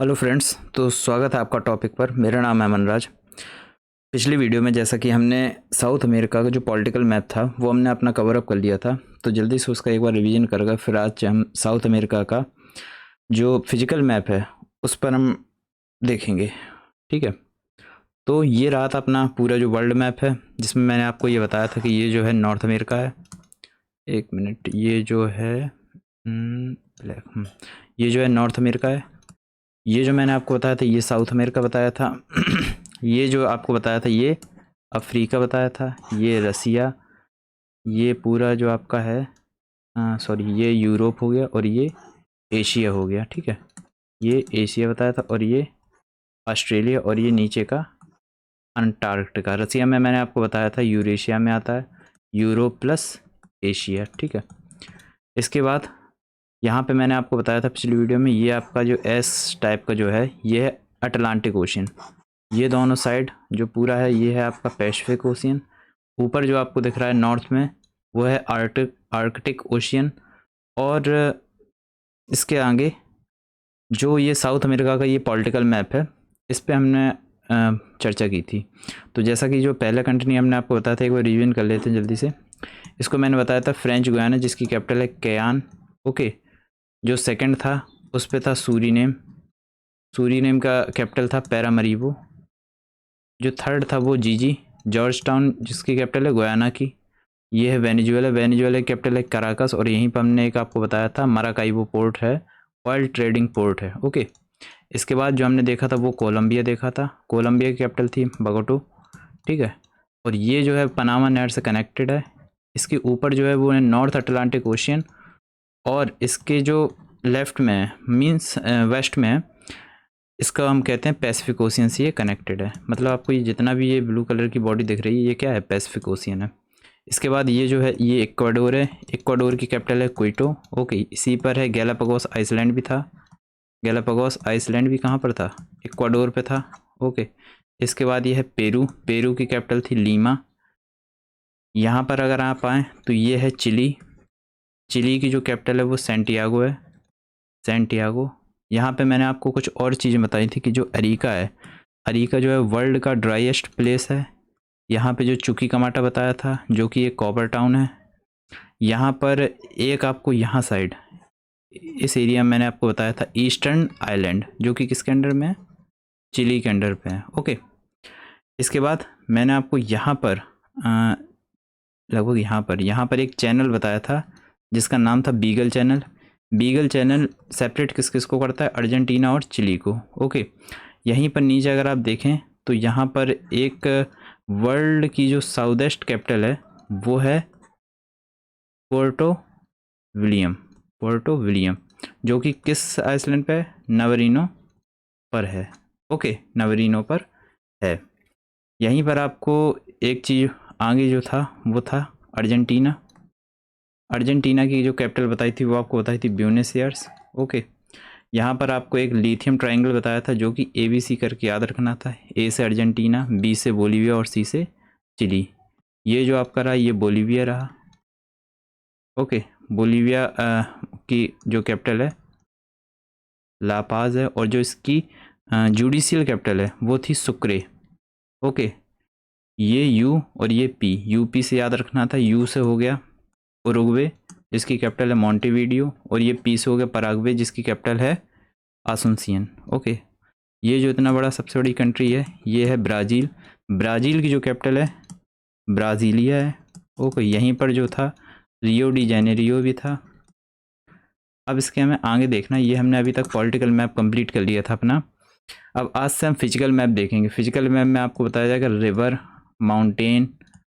Hello friends, तो स्वागत है आपका टॉपिक पर। मेरा नाम है मनराज। पिछली वीडियो में जैसा कि हमने साउथ अमेरिका का जो पॉलिटिकल मैप था वो हमने अपना कवर अप कर लिया था, तो जल्दी से उसका एक बार रिवीजन करेगा। फिर आज हम साउथ अमेरिका का जो फिजिकल मैप है उस पर हम देखेंगे। ठीक है, तो ये रहा था अपना पूरा जो वर्ल्ड मैप है, जिसमें मैंने आपको ये बताया था कि ये जो है नॉर्थ अमेरिका है। एक मिनट, ये जो है ये जो है नॉर्थ अमेरिका है। ये जो मैंने आपको बताया था ये साउथ अमेरिका बताया था। ये जो आपको बताया था ये अफ्रीका बताया था। ये रसिया, ये पूरा जो आपका है सॉरी, ये यूरोप हो गया और ये एशिया हो गया। ठीक है, ये एशिया बताया था और ये ऑस्ट्रेलिया और ये नीचे का अंटार्कटिका। रसिया में मैंने आपको बताया था यूरेशिया में आता है, यूरोप प्लस एशिया। ठीक है, इसके बाद यहाँ पे मैंने आपको बताया था पिछली वीडियो में, ये आपका जो एस टाइप का जो है ये है अटलांटिक ओशियन। ये दोनों साइड जो पूरा है ये है आपका पैसिफिक ओशियन। ऊपर जो आपको दिख रहा है नॉर्थ में वो है आर्कटिक ओशियन। और इसके आगे जो ये साउथ अमेरिका का ये पॉलिटिकल मैप है इस पे हमने चर्चा की थी। तो जैसा कि जो पहला कंट्री हमने आपको बताया था, एक बार रिवीजन कर लेते हैं जल्दी से। इसको मैंने बताया था फ्रेंच गुयाना, जिसकी कैपिटल है कैयान। ओके, जो सेकंड था उस पे था सूरीनेम। सूरीनेम का कैपिटल था पैरामरीबो। जो थर्ड था वो जीजी जॉर्ज टाउन, जिसकी कैपिटल है गुयाना की। ये है वेनेजुएला। वेनेजुएला की कैपिटल है कराकस। और यहीं पर हमने एक आपको बताया था मराकाइबो पोर्ट है, ऑयल ट्रेडिंग पोर्ट है। ओके, इसके बाद जो हमने देखा था वो कोलंबिया देखा था। कोलंबिया की कैपिटल थी बगोटो। ठीक है, और ये जो है पनामा नहर से कनेक्टेड है। इसके ऊपर जो है वो है नॉर्थ अटलांटिक ओशियन। और इसके जो लेफ्ट में मीन्स वेस्ट में है, इसका हम कहते हैं पैसिफिक ओशियन से ये कनेक्टेड है। मतलब आपको ये जितना भी ये ब्लू कलर की बॉडी दिख रही है ये क्या है, पैसिफिक ओशियन है। इसके बाद ये जो है ये इक्वाडोर है। इक्वाडोर की कैपिटल है क्विटो। ओके, इसी पर है गैलापागोस आइसलैंड भी था। गैलापागोस आइसलैंड भी कहाँ पर था, इक्वाडोर पे था। ओके, इसके बाद ये है पेरू। पेरू की कैपिटल थी लीमा। यहाँ पर अगर आप आएँ तो ये है चिली। चिली की जो कैपिटल है वो सेंटियागो है, सेंटियागो। यहाँ पे मैंने आपको कुछ और चीज़ें बताई थी कि जो अरीका है, अरीका जो है वर्ल्ड का ड्राइएस्ट प्लेस है। यहाँ पे जो चुकी कमाटा बताया था जो कि एक कॉपर टाउन है। यहाँ पर एक आपको यहाँ साइड इस एरिया में मैंने आपको बताया था ईस्टर्न आइलैंड, जो कि किसके अंडर में है, चिली के अंडर पे है। ओके, इसके बाद मैंने आपको यहाँ पर लगभग यहाँ पर एक चैनल बताया था जिसका नाम था beagle channel. Beagle channel separate किस किस को करता है, अर्जेंटीना और चिली को। ओके, यहीं पर नीचे अगर आप देखें तो यहाँ पर एक वर्ल्ड की जो साउथेस्ट कैपिटल है वो है पोर्टो विलियम। पोर्टो विलियम जो कि किस आइसलैंड पे है, नवरीनो पर है। ओके, नवरीनो पर है। यहीं पर आपको एक चीज़ आगे जो था वो था अर्जेंटीना। अर्जेंटीना की जो कैपिटल बताई थी वो आपको बताई थी ब्यूनस एयर्स। ओके, यहाँ पर आपको एक लिथियम ट्रायंगल बताया था जो कि ABC करके याद रखना था। A से अर्जेंटीना, B से बोलीविया और C से चिली। ये जो आपका रहा ये बोलीविया रहा। ओके, बोलीविया की जो कैपिटल है लापाज है, और जो इसकी जुडिशियल कैपिटल है वो थी सुक्रे। ओके, ये U और ये P, UP से याद रखना था। U से हो गया उरुग्वे जिसकी कैपिटल है मॉन्टेवीडियो, और ये P से हो गया पराग्वे जिसकी कैपिटल है आसुनसियन। ओके, ये जो इतना बड़ा सबसे बड़ी कंट्री है ये है ब्राज़ील। ब्राज़ील की जो कैपिटल है ब्राज़ीलिया है। ओके, यहीं पर जो था रियो डी जेनेरियो भी था। अब इसके हमें आगे देखना, ये हमने अभी तक पॉलिटिकल मैप कंप्लीट कर लिया था अपना। अब आज से हम फिजिकल मैप देखेंगे। फिजिकल मैप में आपको बताया जाएगा रिवर, माउंटेन,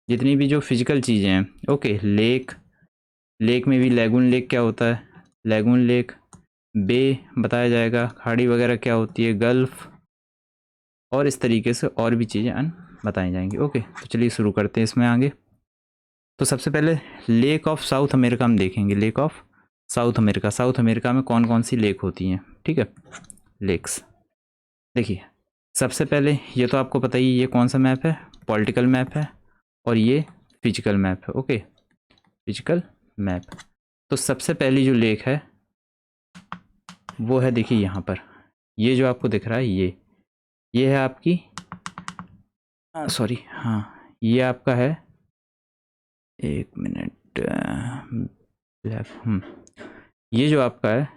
जितनी भी जो फिजिकल चीज़ें हैं। ओके, लेक, लेक में भी लैगून लेक क्या होता है, लैगून लेक, बे बताया जाएगा, खाड़ी वगैरह क्या होती है, गल्फ, और इस तरीके से और भी चीज़ें बताई जाएंगी। ओके, तो चलिए शुरू करते हैं इसमें आगे। तो सबसे पहले लेक ऑफ साउथ अमेरिका हम देखेंगे। Lake of South America, south America में कौन कौन सी लेक होती हैं। ठीक है, लेक्स देखिए, सबसे पहले ये तो आपको पता ही, ये कौन सा मैप है, पॉलिटिकल मैप है, और ये फिजिकल मैप है। Okay, physical map. तो सबसे पहली जो लेक है वो है, देखिए यहाँ पर ये जो आपको दिख रहा है ये है आपकी सॉरी, हाँ ये आपका है, एक मिनट, ये जो आपका है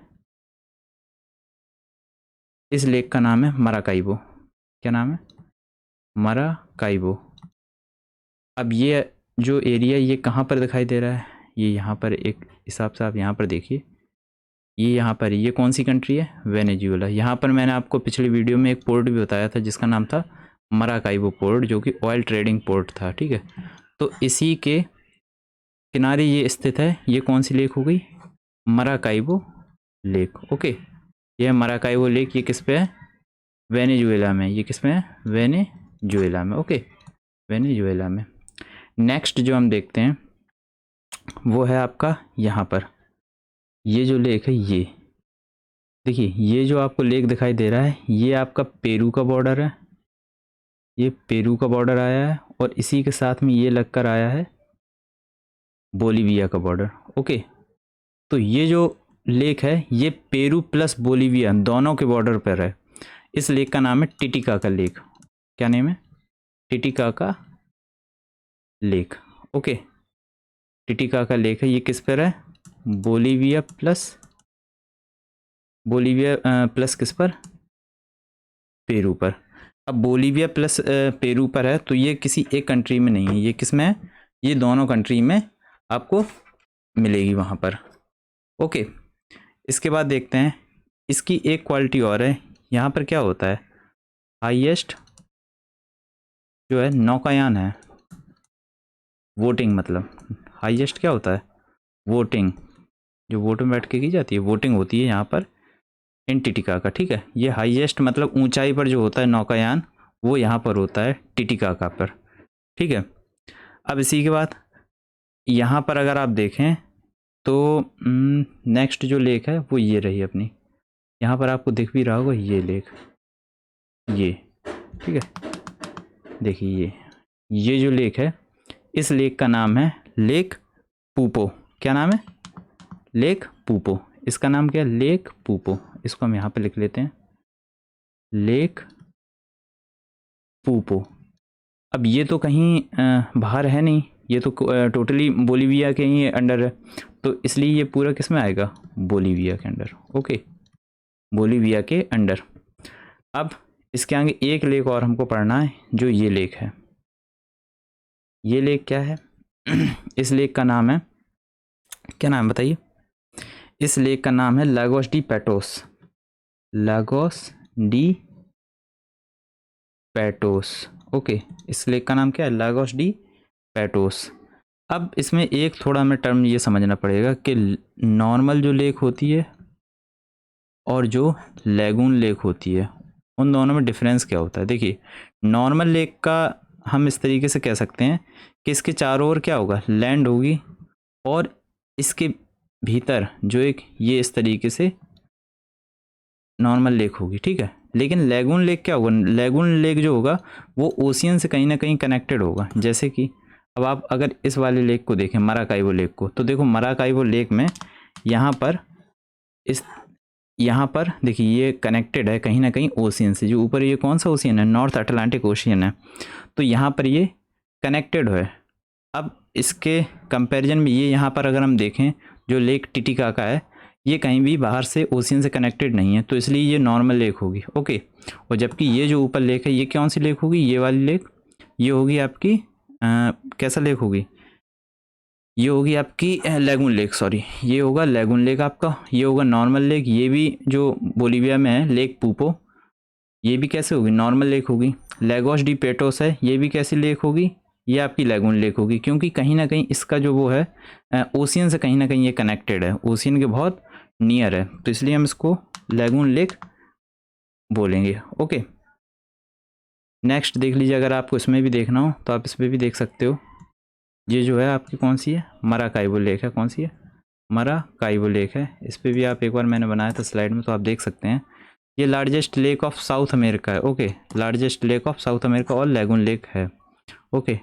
इस लेक का नाम है मराकाइबो। क्या नाम है? मराकाइबो। अब ये जो एरिया ये कहाँ पर दिखाई दे रहा है? ये यहाँ पर एक हिसाब से आप यहाँ पर देखिए, ये यहाँ पर ये कौन सी कंट्री है? वेनेजुएला। यहाँ पर मैंने आपको पिछली वीडियो में एक पोर्ट भी बताया था जिसका नाम था मराकाइबो पोर्ट, जो कि ऑयल ट्रेडिंग पोर्ट था। ठीक है, तो इसी के किनारे ये स्थित है। ये कौन सी लेक हो गई? Maracaibo lake. ओके, ये मराकाइबो लेक, ये किस पे है? वेनेजुएला में। ये किस में है? वेनेजुएला में। ओके, वेनेजुएला में। नेक्स्ट जो हम देखते हैं वो है आपका यहाँ पर ये जो लेक है, ये देखिए, ये जो आपको लेक दिखाई दे रहा है ये आपका पेरू का बॉर्डर है। ये पेरू का बॉर्डर आया है और इसी के साथ में ये लगकर आया है बोलीविया का बॉर्डर। ओके, तो ये जो लेक है ये पेरू प्लस बोलीविया दोनों के बॉर्डर पर है। इस लेक का नाम है टिटिकाका लेक। क्या नेम है? Titicaca lake. Okay, Titicaca lake है, ये किस पर है? बोलीविया प्लस किस पर? पेरू पर। अब बोलीविया प्लस पेरू पर है तो ये किसी एक कंट्री में नहीं है, ये किस में है? ये दोनों कंट्री में आपको मिलेगी वहाँ पर। ओके, इसके बाद देखते हैं इसकी एक क्वालिटी और है। यहाँ पर क्या होता है? हाईएस्ट जो है नौकायान है, वोटिंग, मतलब हाईएस्ट क्या होता है? वोटिंग, जो वोट में बैठ के की जाती है, वोटिंग होती है यहाँ पर इन टिटिकाका। ठीक है, ये हाईएस्ट मतलब ऊंचाई पर जो होता है नौकायान वो यहाँ पर होता है टिटिकाका पर। ठीक है, अब इसी के बाद यहाँ पर अगर आप देखें तो नेक्स्ट जो लेक है वो ये रही अपनी। यहाँ पर आपको दिख भी रहा होगा ये लेक, ये। ठीक है, देखिए ये जो लेक है इस लेक का नाम है लेक पूपो। क्या नाम है? लेक पूपो। इसका नाम क्या है? लेक पूपो। इसको हम यहाँ पे लिख लेते हैं, लेक पूपो। अब ये तो कहीं बाहर है नहीं, ये तो टोटली बोलीविया के ही अंडर है, तो इसलिए ये पूरा किस में आएगा? बोलीविया के अंडर। ओके, बोलीविया के अंडर। अब इसके आगे एक लेक और हमको पढ़ना है, जो ये लेक है। ये लेक क्या है? इस लेक का नाम है, क्या नाम बताइए? इस लेक का नाम है Lagos de Patos. Lagos de Patos. Okay, इस लेक का नाम क्या है? Lagos de Patos. अब इसमें एक थोड़ा हमें टर्म ये समझना पड़ेगा कि नॉर्मल जो लेक होती है और जो लैगून लेक होती है उन दोनों में डिफरेंस क्या होता है। देखिए, नॉर्मल लेक का हम इस तरीके से कह सकते हैं कि इसके चारों ओर क्या होगा? लैंड होगी, और इसके भीतर जो एक ये इस तरीके से नॉर्मल लेक होगी। ठीक है, लेकिन लैगून लेक क्या होगा? लैगून लेक जो होगा वो ओशियन से कहीं ना कहीं कनेक्टेड होगा। जैसे कि अब आप अगर इस वाले लेक को देखें, मराकाइबो लेक को, तो देखो मराकाइबो लेक में यहाँ पर देखिए ये कनेक्टेड है कहीं ना कहीं ओशियन से। जो ऊपर ये कौन सा ओशियन है? नॉर्थ अटलांटिक ओशियन है, तो यहाँ पर ये कनेक्टेड है। अब इसके कंपैरिजन में ये यहाँ पर अगर हम देखें, जो लेक टिटिकाका है ये कहीं भी बाहर से ओशियन से कनेक्टेड नहीं है, तो इसलिए ये नॉर्मल लेक होगी। ओके, और जबकि ये जो ऊपर लेक है ये कौन सी लेक होगी? ये वाली लेक, ये होगी आपकी कैसा लेक होगी? ये होगी आपकी लैगून लेक। सॉरी, ये होगा लैगून लेक आपका, ये होगा नॉर्मल लेक। ये भी जो बोलीविया में है लेक पूपो, ये भी कैसे होगी? नॉर्मल लेक होगी। लागोस डी पैटोस है, ये भी कैसी लेक होगी? ये आपकी लैगून लेक होगी, क्योंकि कहीं ना कहीं इसका जो वो है ओशियन से कहीं ना कहीं ये कनेक्टेड है, ओशियन के बहुत नियर है, तो इसलिए हम इसको लैगून लेक बोलेंगे। ओके, नेक्स्ट देख लीजिए, अगर आपको इसमें भी देखना हो तो आप इसमें भी देख सकते हो। ये जो है आपकी कौन सी है? मराकाइबो लेक है। कौन सी है? मराकाइबो लेक है। इस पर भी आप एक बार मैंने बनाया था स्लाइड में, तो आप देख सकते हैं। ये largest lake of South America है। Okay, largest lake of South America और लैगून लेक है। ओके,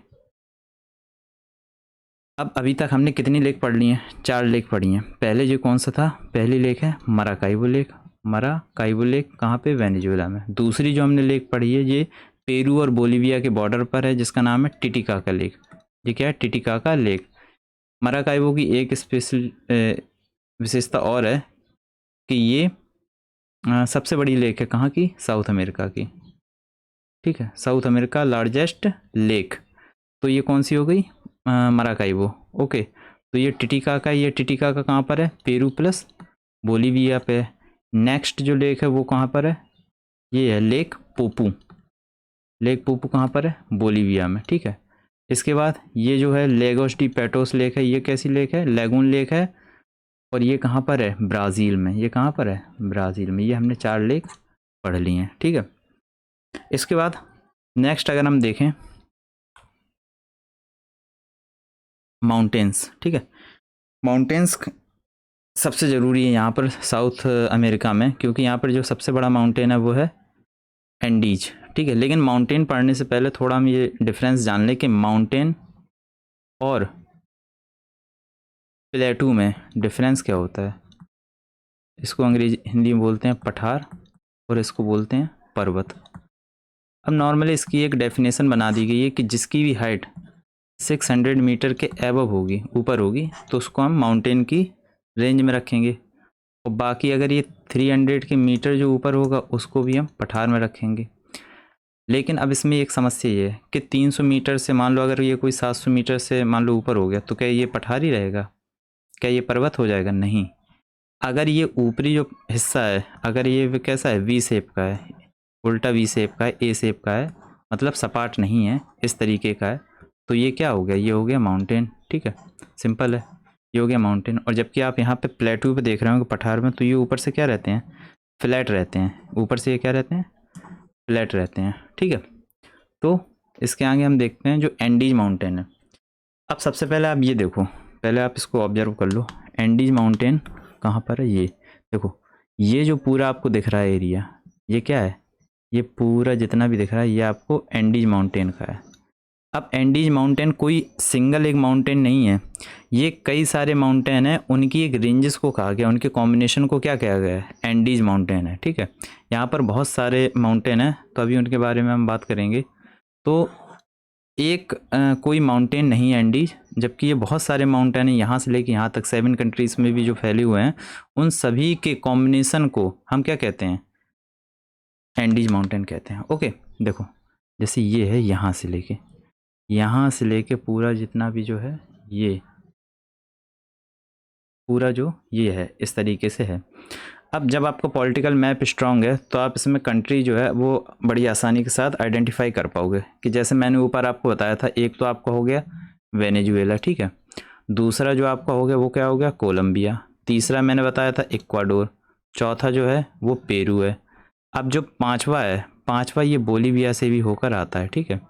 अब अभी तक हमने कितनी लेक पढ़ ली हैं? 4 लेक पढ़ी हैं। पहले जो कौन सा था? पहली लेक है मराकाइबो लेक। मराकाइबो लेक कहाँ पे, वेनेजुएला में। दूसरी जो हमने लेक पढ़ी है ये पेरू और बोलीविया के बॉर्डर पर है, जिसका नाम है टिटिकाका लेक। ये क्या है, टिटिकाका लेक। मराकाइबो की एक स्पेशल विशेषता और है कि ये सबसे बड़ी लेक है कहाँ की, साउथ अमेरिका की। ठीक है, साउथ अमेरिका लार्जेस्ट लेक। तो ये कौन सी हो गई, मराकाइबो। ओके, तो ये टिटिकाका, ये टिटिकाका कहाँ पर है, पेरू प्लस बोलीविया पे। नेक्स्ट जो लेक है वो कहाँ पर है, ये है लेक पोपू। लेक पोपू कहाँ पर है, बोलीविया में। ठीक है, इसके बाद ये जो है लेगोस डी पेटोस लेक है, ये कैसी लेक है, लैगून लेक है। और ये कहाँ पर है, ब्राज़ील में। ये कहाँ पर है, ब्राज़ील में। ये हमने 4 लेक पढ़ ली हैं। ठीक है, इसके बाद नेक्स्ट अगर हम देखें माउंटेन्स। ठीक है, माउंटेन्स सबसे ज़रूरी है यहाँ पर साउथ अमेरिका में, क्योंकि यहाँ पर जो सबसे बड़ा माउंटेन है वो है एंडीज। ठीक है, लेकिन माउंटेन पढ़ने से पहले थोड़ा हम ये डिफरेंस जान लें कि माउंटेन और प्लेटू में डिफरेंस क्या होता है। इसको अंग्रेजी हिंदी में बोलते हैं पठार और इसको बोलते हैं पर्वत। अब नॉर्मली इसकी एक डेफिनेशन बना दी गई है कि जिसकी भी हाइट 600 मीटर के एबव होगी, ऊपर होगी, तो उसको हम माउंटेन की रेंज में रखेंगे। और बाकी अगर ये 300 के मीटर जो ऊपर होगा उसको भी हम पठार में रखेंगे। लेकिन अब इसमें एक समस्या ये है कि 300 मीटर से मान लो अगर ये कोई 700 मीटर से मान लो ऊपर हो गया, तो क्या ये पठार ही रहेगा, क्या ये पर्वत हो जाएगा, नहीं। अगर ये ऊपरी जो हिस्सा है, अगर ये कैसा है, वी शेप का है, उल्टा वी शेप का है, ए शेप का है, मतलब सपाट नहीं है, इस तरीके का है, तो ये क्या हो गया, ये हो गया माउंटेन। ठीक है, सिंपल है, ये हो गया माउंटेन। और जबकि आप यहाँ पे प्लेटू पे देख रहे हो पठार में, तो ये ऊपर से क्या रहते हैं, फ्लैट रहते हैं। ऊपर से ये क्या रहते हैं, फ्लैट रहते हैं। ठीक है, तो इसके आगे हम देखते हैं जो एंडीज माउंटेन है। अब सबसे पहले आप ये देखो, पहले आप इसको ऑब्जर्व कर लो, एंडीज माउंटेन कहाँ पर है। ये देखो, ये जो पूरा आपको दिख रहा है एरिया, ये क्या है, ये पूरा जितना भी दिख रहा है ये आपको एंडीज माउंटेन का है। अब एंडीज माउंटेन कोई सिंगल एक माउंटेन नहीं है, ये कई सारे माउंटेन हैं, उनकी एक रेंजेस को कहा गया, उनके कॉम्बिनेशन को क्या कहा गया है, एंडीज माउंटेन है। ठीक है, यहाँ पर बहुत सारे माउंटेन हैं, तो अभी उनके बारे में हम बात करेंगे। तो एक कोई माउंटेन नहीं है एंडीज, जबकि ये बहुत सारे माउंटेन हैं, यहाँ से लेके यहाँ तक 7 कंट्रीज़ में भी जो फैले हुए हैं, उन सभी के कॉम्बिनेशन को हम क्या कहते हैं, एंडीज माउंटेन कहते हैं। ओके, देखो जैसे ये है, यहाँ से लेके पूरा जितना भी जो है, ये पूरा जो ये है इस तरीके से है। अब जब आपका पॉलिटिकल मैप स्ट्रांग है तो आप इसमें कंट्री जो है वो बड़ी आसानी के साथ आइडेंटिफाई कर पाओगे। कि जैसे मैंने ऊपर आपको बताया था, एक तो आपका हो गया वेनेजुएला, ठीक है, दूसरा जो आपका हो गया वो क्या हो गया, कोलंबिया, तीसरा मैंने बताया था इक्वाडोर, चौथा जो है वो पेरू है। अब जो पांचवा ये बोलीविया से भी होकर आता है। ठीक है,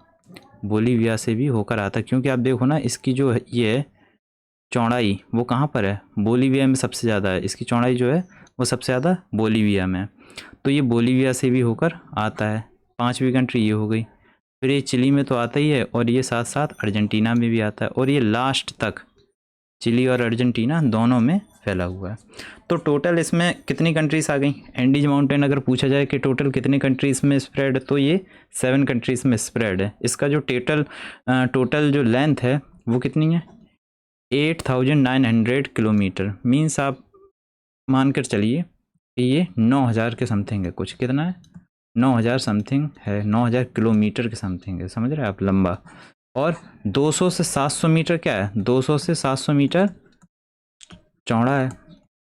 बोलीविया से भी होकर आता है, क्योंकि आप देखो ना, इसकी जो है ये चौड़ाई वो कहाँ पर है, बोलीविया में सबसे ज़्यादा है, इसकी चौड़ाई जो है वो सबसे ज़्यादा बोलीविया में है। तो ये बोलीविया से भी होकर आता है। 5वीं कंट्री ये हो गई। फिर ये चिली में तो आता ही है, और ये साथ साथ अर्जेंटीना में भी आता है, और ये लास्ट तक चिली और अर्जेंटीना दोनों में फैला हुआ है। तो टोटल इसमें कितनी कंट्रीज़ आ गई, एंडीज माउंटेन अगर पूछा जाए कि टोटल कितनी कंट्रीज़ में स्प्रेड है, तो ये 7 कंट्रीज़ में स्प्रेड है। इसका जो टोटल जो लेंथ है वो कितनी है, 8,900 किलोमीटर। मीन्स आप मान कर चलिए कि ये 9,000 के समथिंग है, कुछ कितना है, 9,000 समथिंग है, 9,000 किलोमीटर के समथिंग है, समझ रहे हैं आप, लंबा। और 200 से 700 मीटर क्या है, 200 से 700 मीटर चौड़ा है,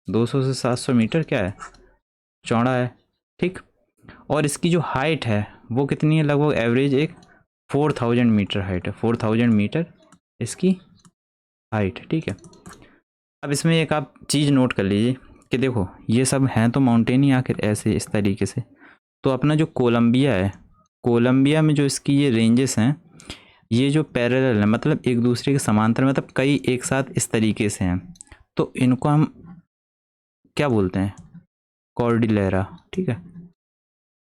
200 से 700 मीटर क्या है, चौड़ा है। ठीक, और इसकी जो हाइट है वो कितनी है, लगभग एवरेज एक 4,000 मीटर हाइट है, 4,000 मीटर इसकी हाइट। ठीक है, अब इसमें एक आप चीज़ नोट कर लीजिए कि देखो ये सब हैं तो माउंटेन ही आखिर ऐसे इस तरीके से। तो अपना जो कोलंबिया है, कोलंबिया में जो इसकी ये रेंजेस हैं, ये जो पैरेलल है, मतलब एक दूसरे के समांतर, मतलब कई एक साथ इस तरीके से हैं, तो इनको हम क्या बोलते हैं, कॉर्डिलेरा। ठीक है,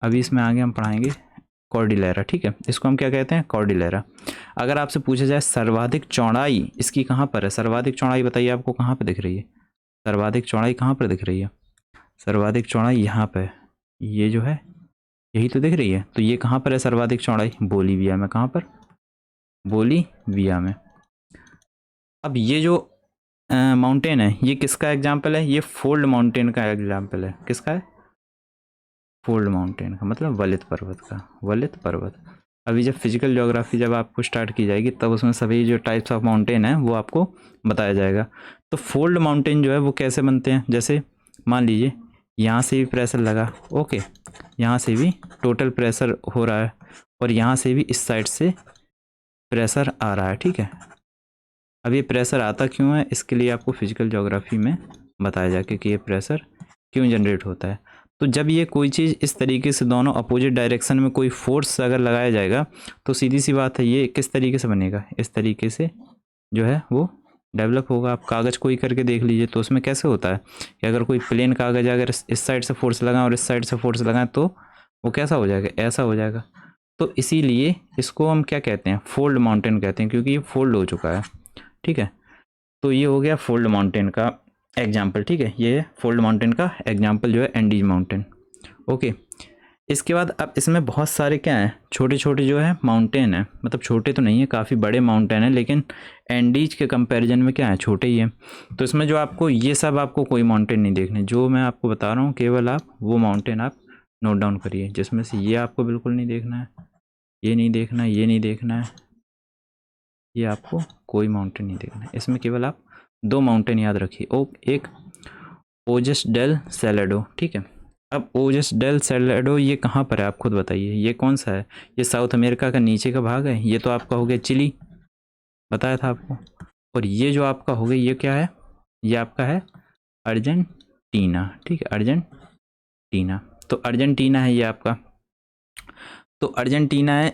अभी इसमें आगे हम पढ़ाएंगे कॉर्डिलेरा। ठीक है, इसको हम क्या कहते हैं, कॉर्डिलेरा। अगर आपसे पूछा जाए सर्वाधिक चौड़ाई इसकी कहाँ पर है, सर्वाधिक चौड़ाई बताइए आपको कहाँ पर दिख रही है, सर्वाधिक चौड़ाई कहाँ पर दिख रही है, सर्वाधिक चौड़ाई यहाँ पे, ये जो है यही तो दिख रही है। तो ये कहाँ पर है सर्वाधिक चौड़ाई? बोलीविया में। कहाँ पर? बोलीविया में। अब ये जो माउंटेन है ये किसका एग्जाम्पल है? ये फोल्ड माउंटेन का एग्जाम्पल है। किसका है? फोल्ड माउंटेन का, मतलब वलित पर्वत का। वलित पर्वत। अभी जब फिजिकल ज्योग्राफी जब आपको स्टार्ट की जाएगी तब उसमें सभी जो टाइप्स ऑफ माउंटेन है वो आपको बताया जाएगा। तो फोल्ड माउंटेन जो है वो कैसे बनते हैं? जैसे मान लीजिए यहाँ से भी प्रेशर लगा, ओके, यहाँ से भी टोटल प्रेशर हो रहा है और यहाँ से भी इस साइड से प्रेशर आ रहा है, ठीक है। अब ये प्रेशर आता क्यों है, इसके लिए आपको फिजिकल ज्योग्राफी में बताया जाएगा कि ये प्रेशर क्यों जनरेट होता है। तो जब ये कोई चीज़ इस तरीके से दोनों अपोजिट डायरेक्शन में कोई फोर्स अगर लगाया जाएगा तो सीधी सी बात है ये किस तरीके से बनेगा? इस तरीके से जो है वो डेवलप होगा। आप कागज़ कोई करके देख लीजिए तो उसमें कैसे होता है कि अगर कोई प्लेन कागज़ अगर इस साइड से फोर्स लगाएं और इस साइड से फोर्स लगाएं तो वो कैसा हो जाएगा? ऐसा हो जाएगा। तो इसीलिए इसको हम क्या कहते हैं? फोल्ड माउंटेन कहते हैं, क्योंकि ये फोल्ड हो चुका है, ठीक है। तो ये हो गया फोल्ड माउंटेन का एग्जाम्पल, ठीक है। ये फोल्ड माउंटेन का एग्जाम्पल जो है एंडीज माउंटेन, ओके। इसके बाद अब इसमें बहुत सारे क्या हैं, छोटे छोटे जो है माउंटेन है, मतलब छोटे तो नहीं है, काफ़ी बड़े माउंटेन है, लेकिन एंडीज के कंपैरिजन में क्या है, छोटे ही है। तो इसमें जो आपको ये सब आपको कोई माउंटेन नहीं देखने, जो मैं आपको बता रहा हूँ केवल आप वो माउंटेन आप नोट डाउन करिए, जिसमें से ये आपको बिल्कुल नहीं देखना है, ये नहीं देखना है, ये नहीं देखना है, ये आपको कोई माउंटेन नहीं देखना है। इसमें केवल आप दो माउंटेन याद रखिए, एक ओजस डेल सैलेडो, ठीक है। अब ओजस डेल सैलेडो ये कहाँ पर है आप खुद बताइए, ये कौन सा है? ये साउथ अमेरिका का नीचे का भाग है, ये तो आपका हो गया चिली, बताया था आपको। और ये जो आपका हो गया ये क्या है? ये आपका है अर्जेंटीना, ठीक है, अर्जेंटीना। तो अर्जेंटीना है ये आपका। तो अर्जेंटीना है,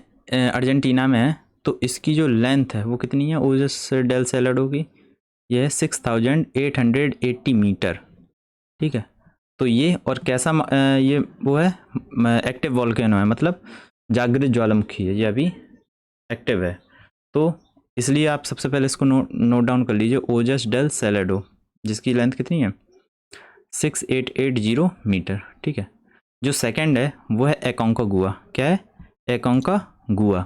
अर्जेंटीना में है। तो इसकी जो लेंथ है वो कितनी है ओजस डेल सैलेडो की? ये है 6880 मीटर, ठीक है। तो ये और कैसा ये वो है एक्टिव वॉल्केनो है, मतलब जागृत ज्वालामुखी है, ये अभी एक्टिव है। तो इसलिए आप सबसे पहले इसको नोट डाउन कर लीजिए, ओजस डेल सैलेडो, जिसकी लेंथ कितनी है 6880 मीटर, ठीक है। जो सेकंड है वो है एकोंकागुआ। क्या है? एकोंकागुआ,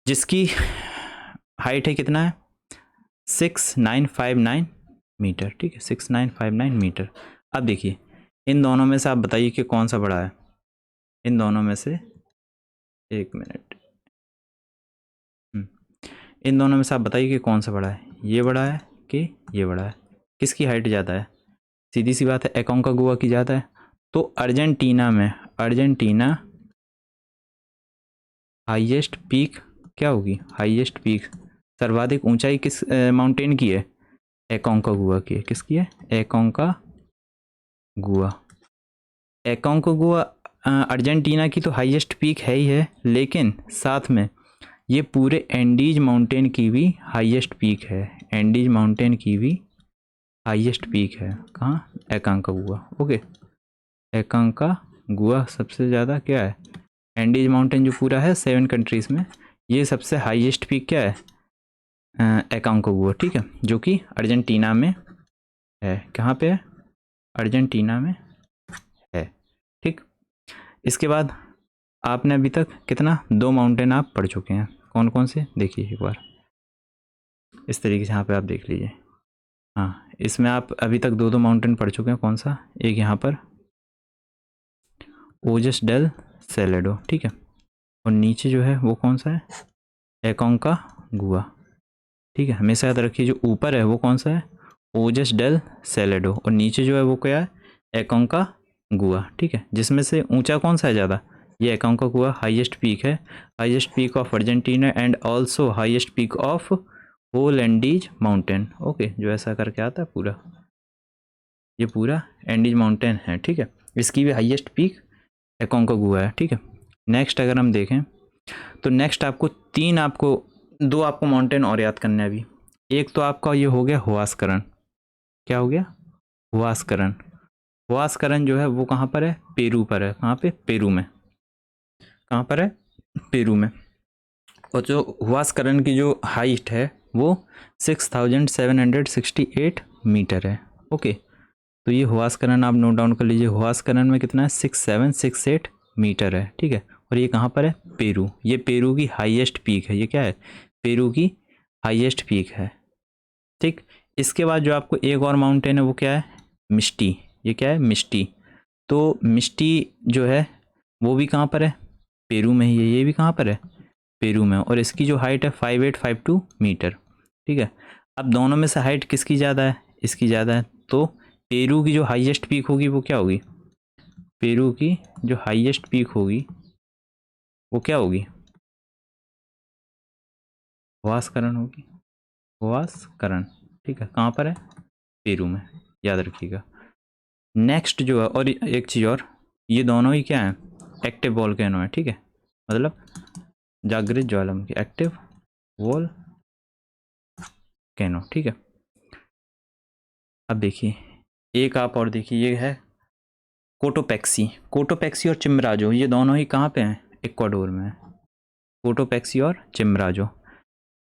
जिसकी हाइट है कितना है 6959 मीटर, ठीक है, 6959 मीटर। अब देखिए इन दोनों में से आप बताइए कि कौन सा बड़ा है? इन दोनों में से, एक मिनट, इन दोनों में से आप बताइए कि कौन सा बड़ा है? ये बड़ा है कि ये बड़ा है? किसकी हाइट ज़्यादा है? सीधी सी बात है एकोंकागुआ की ज़्यादा है। तो अर्जेंटीना में, अर्जेंटीना हाईएस्ट पीक क्या होगी? हाईएस्ट पीक, सर्वाधिक ऊंचाई किस माउंटेन की है? एकोंकागुआ की है। किसकी है? एकोंकागुआ। एकोंकागुआ अर्जेंटीना की तो हाईएस्ट पीक है ही है, लेकिन साथ में ये पूरे एंडीज माउंटेन की भी हाईएस्ट पीक है। एंडीज माउंटेन की भी हाईएस्ट पीक है। कहाँ? एकोंकागुआ, ओके। एकोंकागुआ सबसे ज़्यादा क्या है? एंडीज माउंटेन जो पूरा है 7 कंट्रीज़ में, ये सबसे हाईएस्ट पीक क्या है? एकोंकागुआ, ठीक है, जो कि अर्जेंटीना में है। कहाँ पे है? अर्जेंटीना में है, ठीक। इसके बाद आपने अभी तक कितना, 2 माउंटेन आप पढ़ चुके हैं। कौन कौन से? देखिए एक बार इस तरीके से यहाँ पे आप देख लीजिए। हाँ, इसमें आप अभी तक 2 माउंटेन पढ़ चुके हैं। कौन सा? एक यहाँ पर ओजस डेल सैलेडो, ठीक है, और नीचे जो है वो कौन सा है? एकोंकागुआ, ठीक है। हमेशा याद रखिए जो ऊपर है वो कौन सा है? ओजस डेल सैलेडो, और नीचे जो है वो क्या है? एकोंकागुआ, ठीक है। जिसमें से ऊंचा कौन सा है ज़्यादा? ये एकोंकागुआ हाईएस्ट पीक है, highest peak of Argentina and also highest peak of whole Andes mountain, okay, जो ऐसा करके आता है पूरा, ये पूरा एंडीज माउंटेन है, ठीक है। इसकी भी हाईएस्ट पीक एकोंकागुआ है, ठीक है। नेक्स्ट अगर हम देखें तो नेक्स्ट आपको 2 आपको माउंटेन और याद करना है अभी। एक तो आपका ये हो गया हुआसकरण। क्या हो गया? हुआसकरण। हुआसकरण जो है वो कहाँ पर है? पेरू पर है। कहाँ पे? पेरू में। कहाँ पर है? पेरू में। और जो हुआसकरण की जो हाइट है वो 6768 मीटर है, ओके। तो ये हुआसकरण आप नोट डाउन कर लीजिए। हुआसकरण में कितना है 6768 मीटर है, ठीक है। और ये कहाँ पर है, पेरू। ये पेरू की हाईएस्ट पीक है। ये क्या है, पेरू की हाईएस्ट पीक है, ठीक। इसके बाद जो आपको एक और माउंटेन है वो क्या है, मिष्टी। ये क्या है, मिष्टी। तो मिष्टी जो है वो भी कहाँ पर है, पेरू में ही है। ये भी कहाँ पर है, पेरू में। और इसकी जो हाइट है 5852 मीटर, ठीक है। अब दोनों में से हाइट किसकी ज़्यादा है, इसकी ज़्यादा है। तो पेरू की जो हाईएस्ट पीक होगी वो क्या होगी, पेरू की जो हाईएस्ट पीक होगी वो क्या होगी, हुआसकरण होगी। हुआसकरण, ठीक है। कहाँ पर है, पेरू में, याद रखिएगा। नेक्स्ट जो है, और एक चीज़ और, ये दोनों ही क्या है, एक्टिव वोल्केनो है, ठीक है। मतलब जागृत ज्वालामुखी, एक्टिव वोल्केनो, ठीक है। अब देखिए एक आप और देखिए, ये है कोटोपैक्सी। कोटोपैक्सी और चिमराजो ये दोनों ही कहाँ पे हैं, इक्वाडोर में है। कोटोपैक्सी और चिमराजो।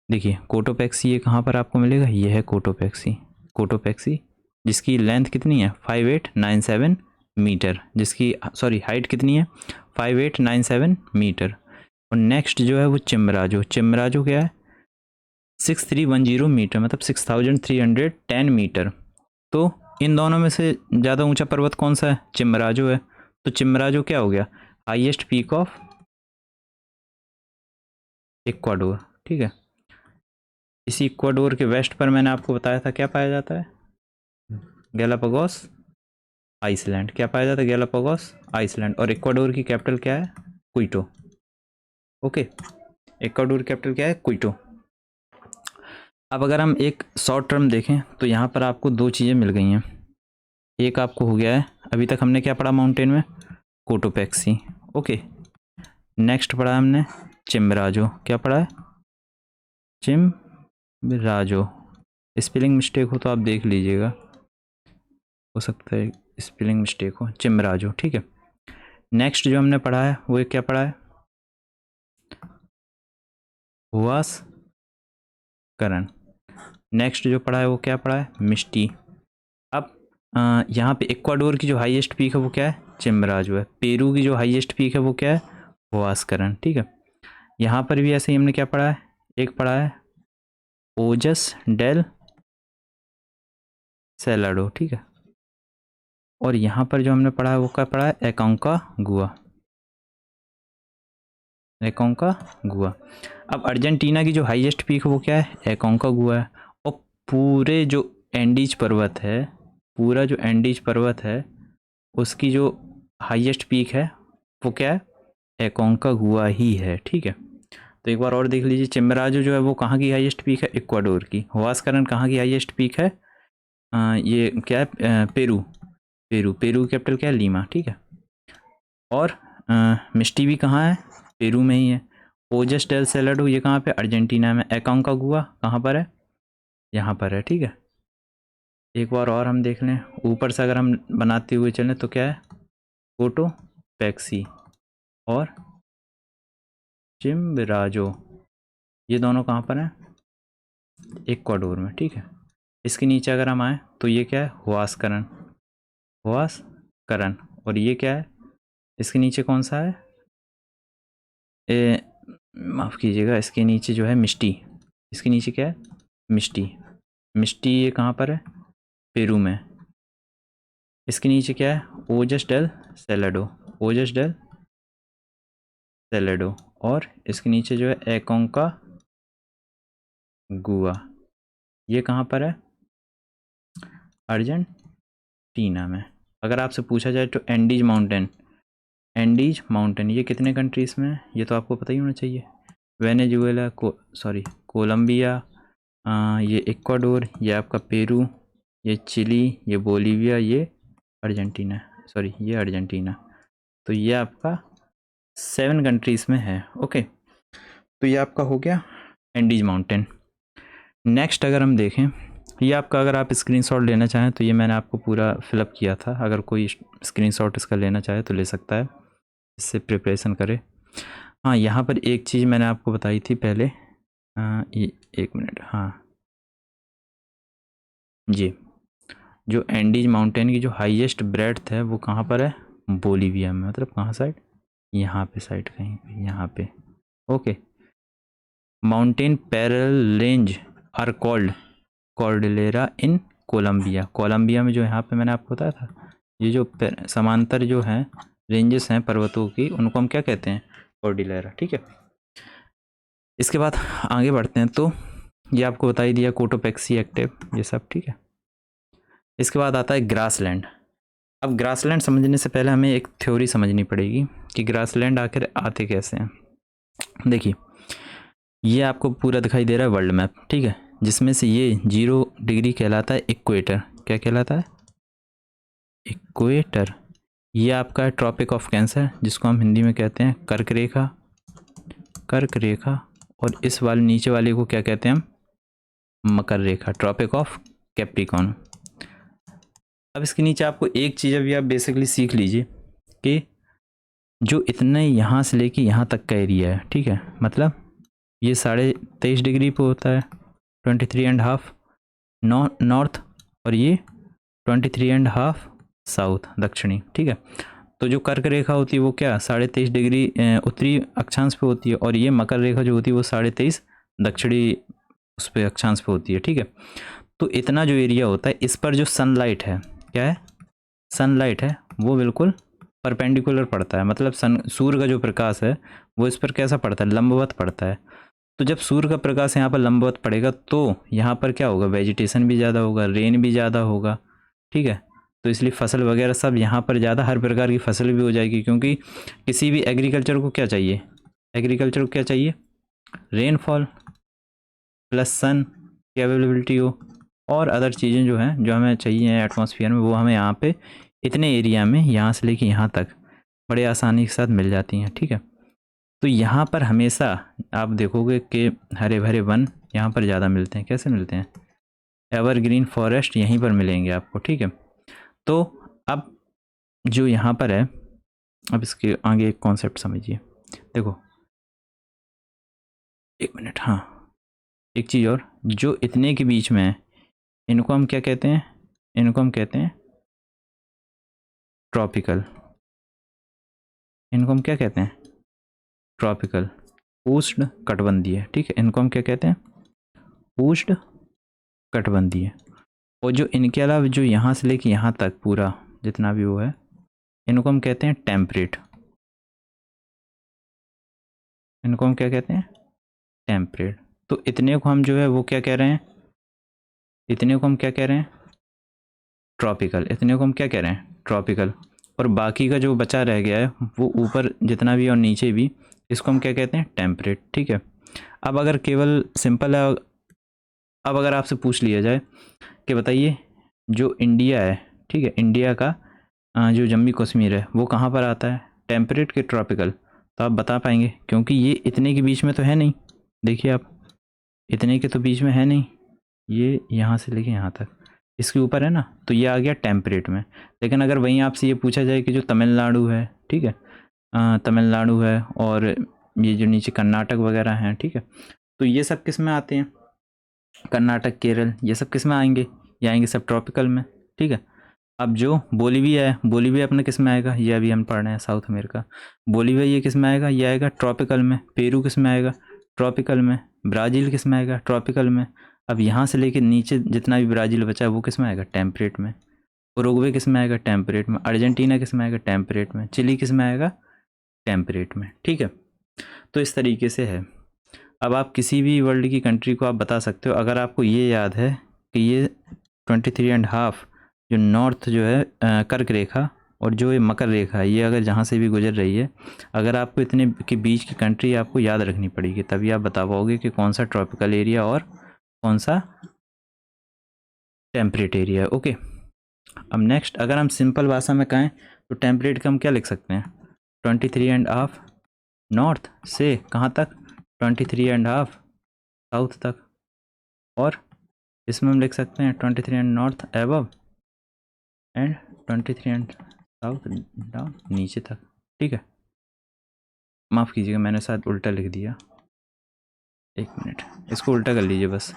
देखिए कोटोपैक्सी ये कहाँ पर आपको मिलेगा, ये है कोटोपैक्सी। कोटोपैक्सी जिसकी लेंथ कितनी है 5897 मीटर, जिसकी सॉरी हाइट कितनी है 5897 मीटर। और नेक्स्ट जो है वो चिमराजो। चिमराजो क्या है 6310 मीटर, मतलब 6310 मीटर। तो इन दोनों में से ज़्यादा ऊंचा पर्वत कौन सा है, चिमराजो है। तो चिमराजो क्या हो गया, हाईएस्ट पीक ऑफ इक्वाडोर, ठीक है। इसी इक्वाडोर के वेस्ट पर मैंने आपको बताया था क्या पाया जाता है, गैलापागोस आइसलैंड। क्या पाया जाता है, गैलापागोस आइसलैंड। और इक्वाडोर की कैपिटल क्या है, क्विटो, ओके। इक्वाडोर कैपिटल क्या है, क्विटो। अब अगर हम एक शॉर्ट टर्म देखें तो यहाँ पर आपको दो चीज़ें मिल गई हैं। एक आपको हो गया है, अभी तक हमने क्या पढ़ा माउंटेन में, कोटोपैक्सी, ओके। नेक्स्ट पढ़ा है हमने चिमराजो। क्या पढ़ा है, चिमराजो। स्पेलिंग मिस्टेक हो तो आप देख लीजिएगा, हो सकता है स्पेलिंग मिस्टेक हो, चिमराजो, ठीक है। नेक्स्ट जो हमने पढ़ा है वो क्या पढ़ा है, हुआसकरण। नेक्स्ट जो पढ़ा है वो क्या पढ़ा है, मिष्टी। अब यहाँ पे इक्वाडोर की जो हाईएस्ट पीक है वो क्या है, चिमराजो है। पेरू की जो हाईएस्ट पीक है वो क्या है, हुआसकरण, ठीक है। यहाँ पर भी ऐसे ही हमने क्या पढ़ा है, एक पढ़ा है ओजस डेल सेलाडो, ठीक है। और यहाँ पर जो हमने पढ़ा है वो क्या पढ़ा है, एकांकागुआ, एकांकागुआ। अब अर्जेंटीना की जो हाईएस्ट पीक है वो क्या है, एकांकागुआ है। और पूरे जो एंडीज पर्वत है, पूरा जो एंडीज पर्वत है उसकी जो हाईएस्ट पीक है वो क्या है, एकांकागुआ ही है, ठीक है। तो एक बार और देख लीजिए, चिमराजो जो है वो कहाँ की हाईएस्ट पीक है, इक्वाडोर की। हुआसकरण कहाँ की हाईएस्ट पीक है, ये क्या है, पेरू। पेरू की कैपिटल क्या है, लीमा, ठीक है। और मिष्टी भी कहाँ है, पेरू में ही है। ओजस डेल सेलाडो ये कहाँ पे, अर्जेंटीना में। एकांकागुआ कहाँ पर है, यहाँ पर है, ठीक है। एक बार और हम देख लें, ऊपर से अगर हम बनाते हुए चलें तो क्या है, कोटोपैक्सी और चिमराजो ये दोनों कहाँ पर हैं, इक्वाडोर में, ठीक है। इसके नीचे अगर हम आए तो ये क्या है, हुआसकरण, हुआसकरण। और ये क्या है, इसके नीचे कौन सा है, माफ़ कीजिएगा, इसके नीचे जो है मिष्टी। इसके नीचे क्या है, मिष्टी। मिष्टी ये कहाँ पर है, पेरू में। इसके नीचे क्या है, ओजस डेल सेलेडो, ओजस डेल सेलेडो। और इसके नीचे जो है एकोंका गुआ, ये कहाँ पर है, अर्जेंटीना में। अगर आपसे पूछा जाए तो एंडीज माउंटेन, एंडीज माउंटेन ये कितने कंट्रीज़ में है, ये तो आपको पता ही होना चाहिए। वेनेजुएला, कोलंबिया, ये इक्वाडोर, ये आपका पेरू, ये चिली, ये बोलीविया, ये अर्जेंटीना, सॉरी ये अर्जेंटीना। तो ये आपका 7 कंट्रीज़ में है, ओके। तो ये आपका हो गया एंडीज माउंटेन। नेक्स्ट अगर हम देखें, ये आपका अगर आप स्क्रीनशॉट लेना चाहें तो ये मैंने आपको पूरा फिलअप किया था, अगर कोई स्क्रीनशॉट इसका लेना चाहे तो ले सकता है, इससे प्रिपरेशन करे। हाँ यहाँ पर एक चीज़ मैंने आपको बताई थी पहले, ये 1 मिनट, हाँ जी। जो एंडीज माउंटेन की जो हाईएस्ट ब्रेड्थ है वो कहाँ पर है, बोलीविया में। मतलब कहाँ साइड, यहाँ पे साइड, कहीं पे यहाँ पे। Okay, mountain parallel range are called Cordillera in Colombia. Colombia में जो यहाँ पे मैंने आपको बताया था, ये जो समांतर जो हैं रेंजेस हैं पर्वतों की, उनको हम क्या कहते हैं, कॉर्डिलेरा। ठीक है, इसके बाद आगे बढ़ते हैं। तो ये आपको बता ही दिया, कोटोपेक्सी एक्टिव, ये सब ठीक है। इसके बाद आता है ग्रासलैंड। अब ग्रासलैंड समझने से पहले हमें एक थ्योरी समझनी पड़ेगी कि ग्रासलैंड आखिर आते कैसे हैं। देखिए, ये आपको पूरा दिखाई दे रहा है वर्ल्ड मैप, ठीक है, जिसमें से ये 0 डिग्री कहलाता है इक्वेटर। क्या कहलाता है, इक्वेटर। ये आपका है ट्रॉपिक ऑफ कैंसर, जिसको हम हिंदी में कहते हैं कर्क रेखा, कर्क रेखा। और इस वाले नीचे वाले को क्या कहते हैं हम, मकर रेखा, ट्रॉपिक ऑफ कैप्रिकॉर्न। अब इसके नीचे आपको एक चीज़ अभी आप बेसिकली सीख लीजिए कि जो इतने यहाँ से लेके यहाँ तक का एरिया है, ठीक है, मतलब ये 23.5 डिग्री पे होता है, 23.5 नॉर्थ, और ये 23.5 साउथ, दक्षिणी। ठीक है, तो जो कर्क रेखा होती है वो क्या 23.5 डिग्री उत्तरी अक्षांश पे होती है, और ये मकर रेखा जो होती है वो 23.5 दक्षिणी उस पर अक्षांश पे होती है। ठीक है, तो इतना जो एरिया होता है, इस पर जो सनलाइट है, क्या है, सनलाइट है, वो बिल्कुल परपेंडिकुलर पड़ता है। मतलब सूर्य का जो प्रकाश है वो इस पर कैसा पड़ता है, लंबवत पड़ता है। तो जब सूर्य का प्रकाश यहाँ पर लंबवत पड़ेगा तो यहाँ पर क्या होगा, वेजिटेशन भी ज़्यादा होगा, रेन भी ज़्यादा होगा। ठीक है, तो इसलिए फसल वगैरह सब यहाँ पर ज़्यादा, हर प्रकार की फसल भी हो जाएगी, क्योंकि किसी भी एग्रीकल्चर को क्या चाहिए, एग्रीकल्चर को क्या चाहिए, रेनफॉल प्लस सन की अवेलेबिलिटी हो, और अदर चीज़ें जो हैं जो हमें चाहिए एटमॉस्फेयर में, वो हमें यहाँ पे इतने एरिया में, यहाँ से लेके यहाँ तक बड़े आसानी के साथ मिल जाती हैं। ठीक है, तो यहाँ पर हमेशा आप देखोगे कि हरे भरे वन यहाँ पर ज़्यादा मिलते हैं। कैसे मिलते हैं, एवरग्रीन फॉरेस्ट यहीं पर मिलेंगे आपको। ठीक है, तो अब जो यहाँ पर है, अब इसके आगे एक कॉन्सेप्ट समझिए। देखो, एक मिनट, हाँ, एक चीज़ और, जो इतने के बीच में है, इनको हम क्या कहते हैं, इनको हम कहते हैं ट्रॉपिकल। इनको हम क्या कहते हैं, ट्रॉपिकल, उष्ण कटिबंधीय। ठीक है, इनको हम क्या कहते हैं, उष्ण कटिबंधीय। और जो इनके अलावा जो यहाँ से लेके यहाँ तक पूरा जितना भी वो है, इनको हम कहते हैं टेम्परेट। इनको हम क्या कहते हैं, टेम्परेट। तो इतने को हम जो है वो क्या कह रहे हैं, इतने को हम क्या कह रहे हैं, ट्रॉपिकल। इतने को हम क्या कह रहे हैं, ट्रॉपिकल। और बाकी का जो बचा रह गया है वो ऊपर जितना भी और नीचे भी, इसको हम क्या कहते हैं, टेम्परेट। ठीक है, अब अगर केवल सिंपल है, अब अगर आपसे पूछ लिया जाए कि बताइए जो इंडिया है, ठीक है, इंडिया का जो जम्मू कश्मीर है वो कहाँ पर आता है, टेम्परेट के ट्रॉपिकल, तो आप बता पाएंगे, क्योंकि ये इतने के बीच में तो है नहीं। देखिए आप, इतने के तो बीच में है नहीं, ये यहाँ से लेके यहाँ तक इसके ऊपर है ना, तो ये आ गया टेम्परेट में। लेकिन अगर वहीं आपसे ये पूछा जाए कि जो तमिलनाडु है, ठीक है, तमिलनाडु है, और ये जो नीचे कर्नाटक वगैरह हैं, ठीक है, तो ये सब किस में आते हैं, कर्नाटक, केरल, ये सब किस में आएंगे, ये आएंगे सब ट्रॉपिकल में। ठीक है, अब जो बोलीविया है, बोलीविया अपने किस में आएगा, ये अभी हम पढ़ रहे हैं साउथ अमेरिका, बोलीविया ये किस में आएगा, ये आएगा ट्रॉपिकल में। पेरू किस में आएगा, ट्रॉपिकल में। ब्राज़ील किस में आएगा, ट्रॉपिकल में। अब यहाँ से लेके नीचे जितना भी ब्राज़ील बचा है वो किस में आएगा, टेम्परेट में। उरुग्वे किस में आएगा, टेम्परेट में। अर्जेंटीना किस में आएगा, टेम्परेट में। चिली किस में आएगा, टेम्परेट में। ठीक है, तो इस तरीके से है। अब आप किसी भी वर्ल्ड की कंट्री को आप बता सकते हो, अगर आपको ये याद है कि ये 23.5 जो नॉर्थ जो है कर्क रेखा, और जो ये मकर रेखा है, ये अगर जहाँ से भी गुजर रही है, अगर आपको इतने के बीच की कंट्री आपको याद रखनी पड़ेगी, तभी आप बता पाओगे कि कौन सा ट्रॉपिकल एरिया और कौन सा टेम्परेट एरिया है। ओके, अब नेक्स्ट अगर हम सिंपल भाषा में कहें तो टेम्परेट का हम क्या लिख सकते हैं, 23.5 नॉर्थ से कहाँ तक, 23.5 साउथ तक, और इसमें हम लिख सकते हैं 23 north above and 23 south down नीचे तक। ठीक है, माफ़ कीजिएगा मैंने शायद उल्टा लिख दिया, एक मिनट, इसको उल्टा कर लीजिए बस,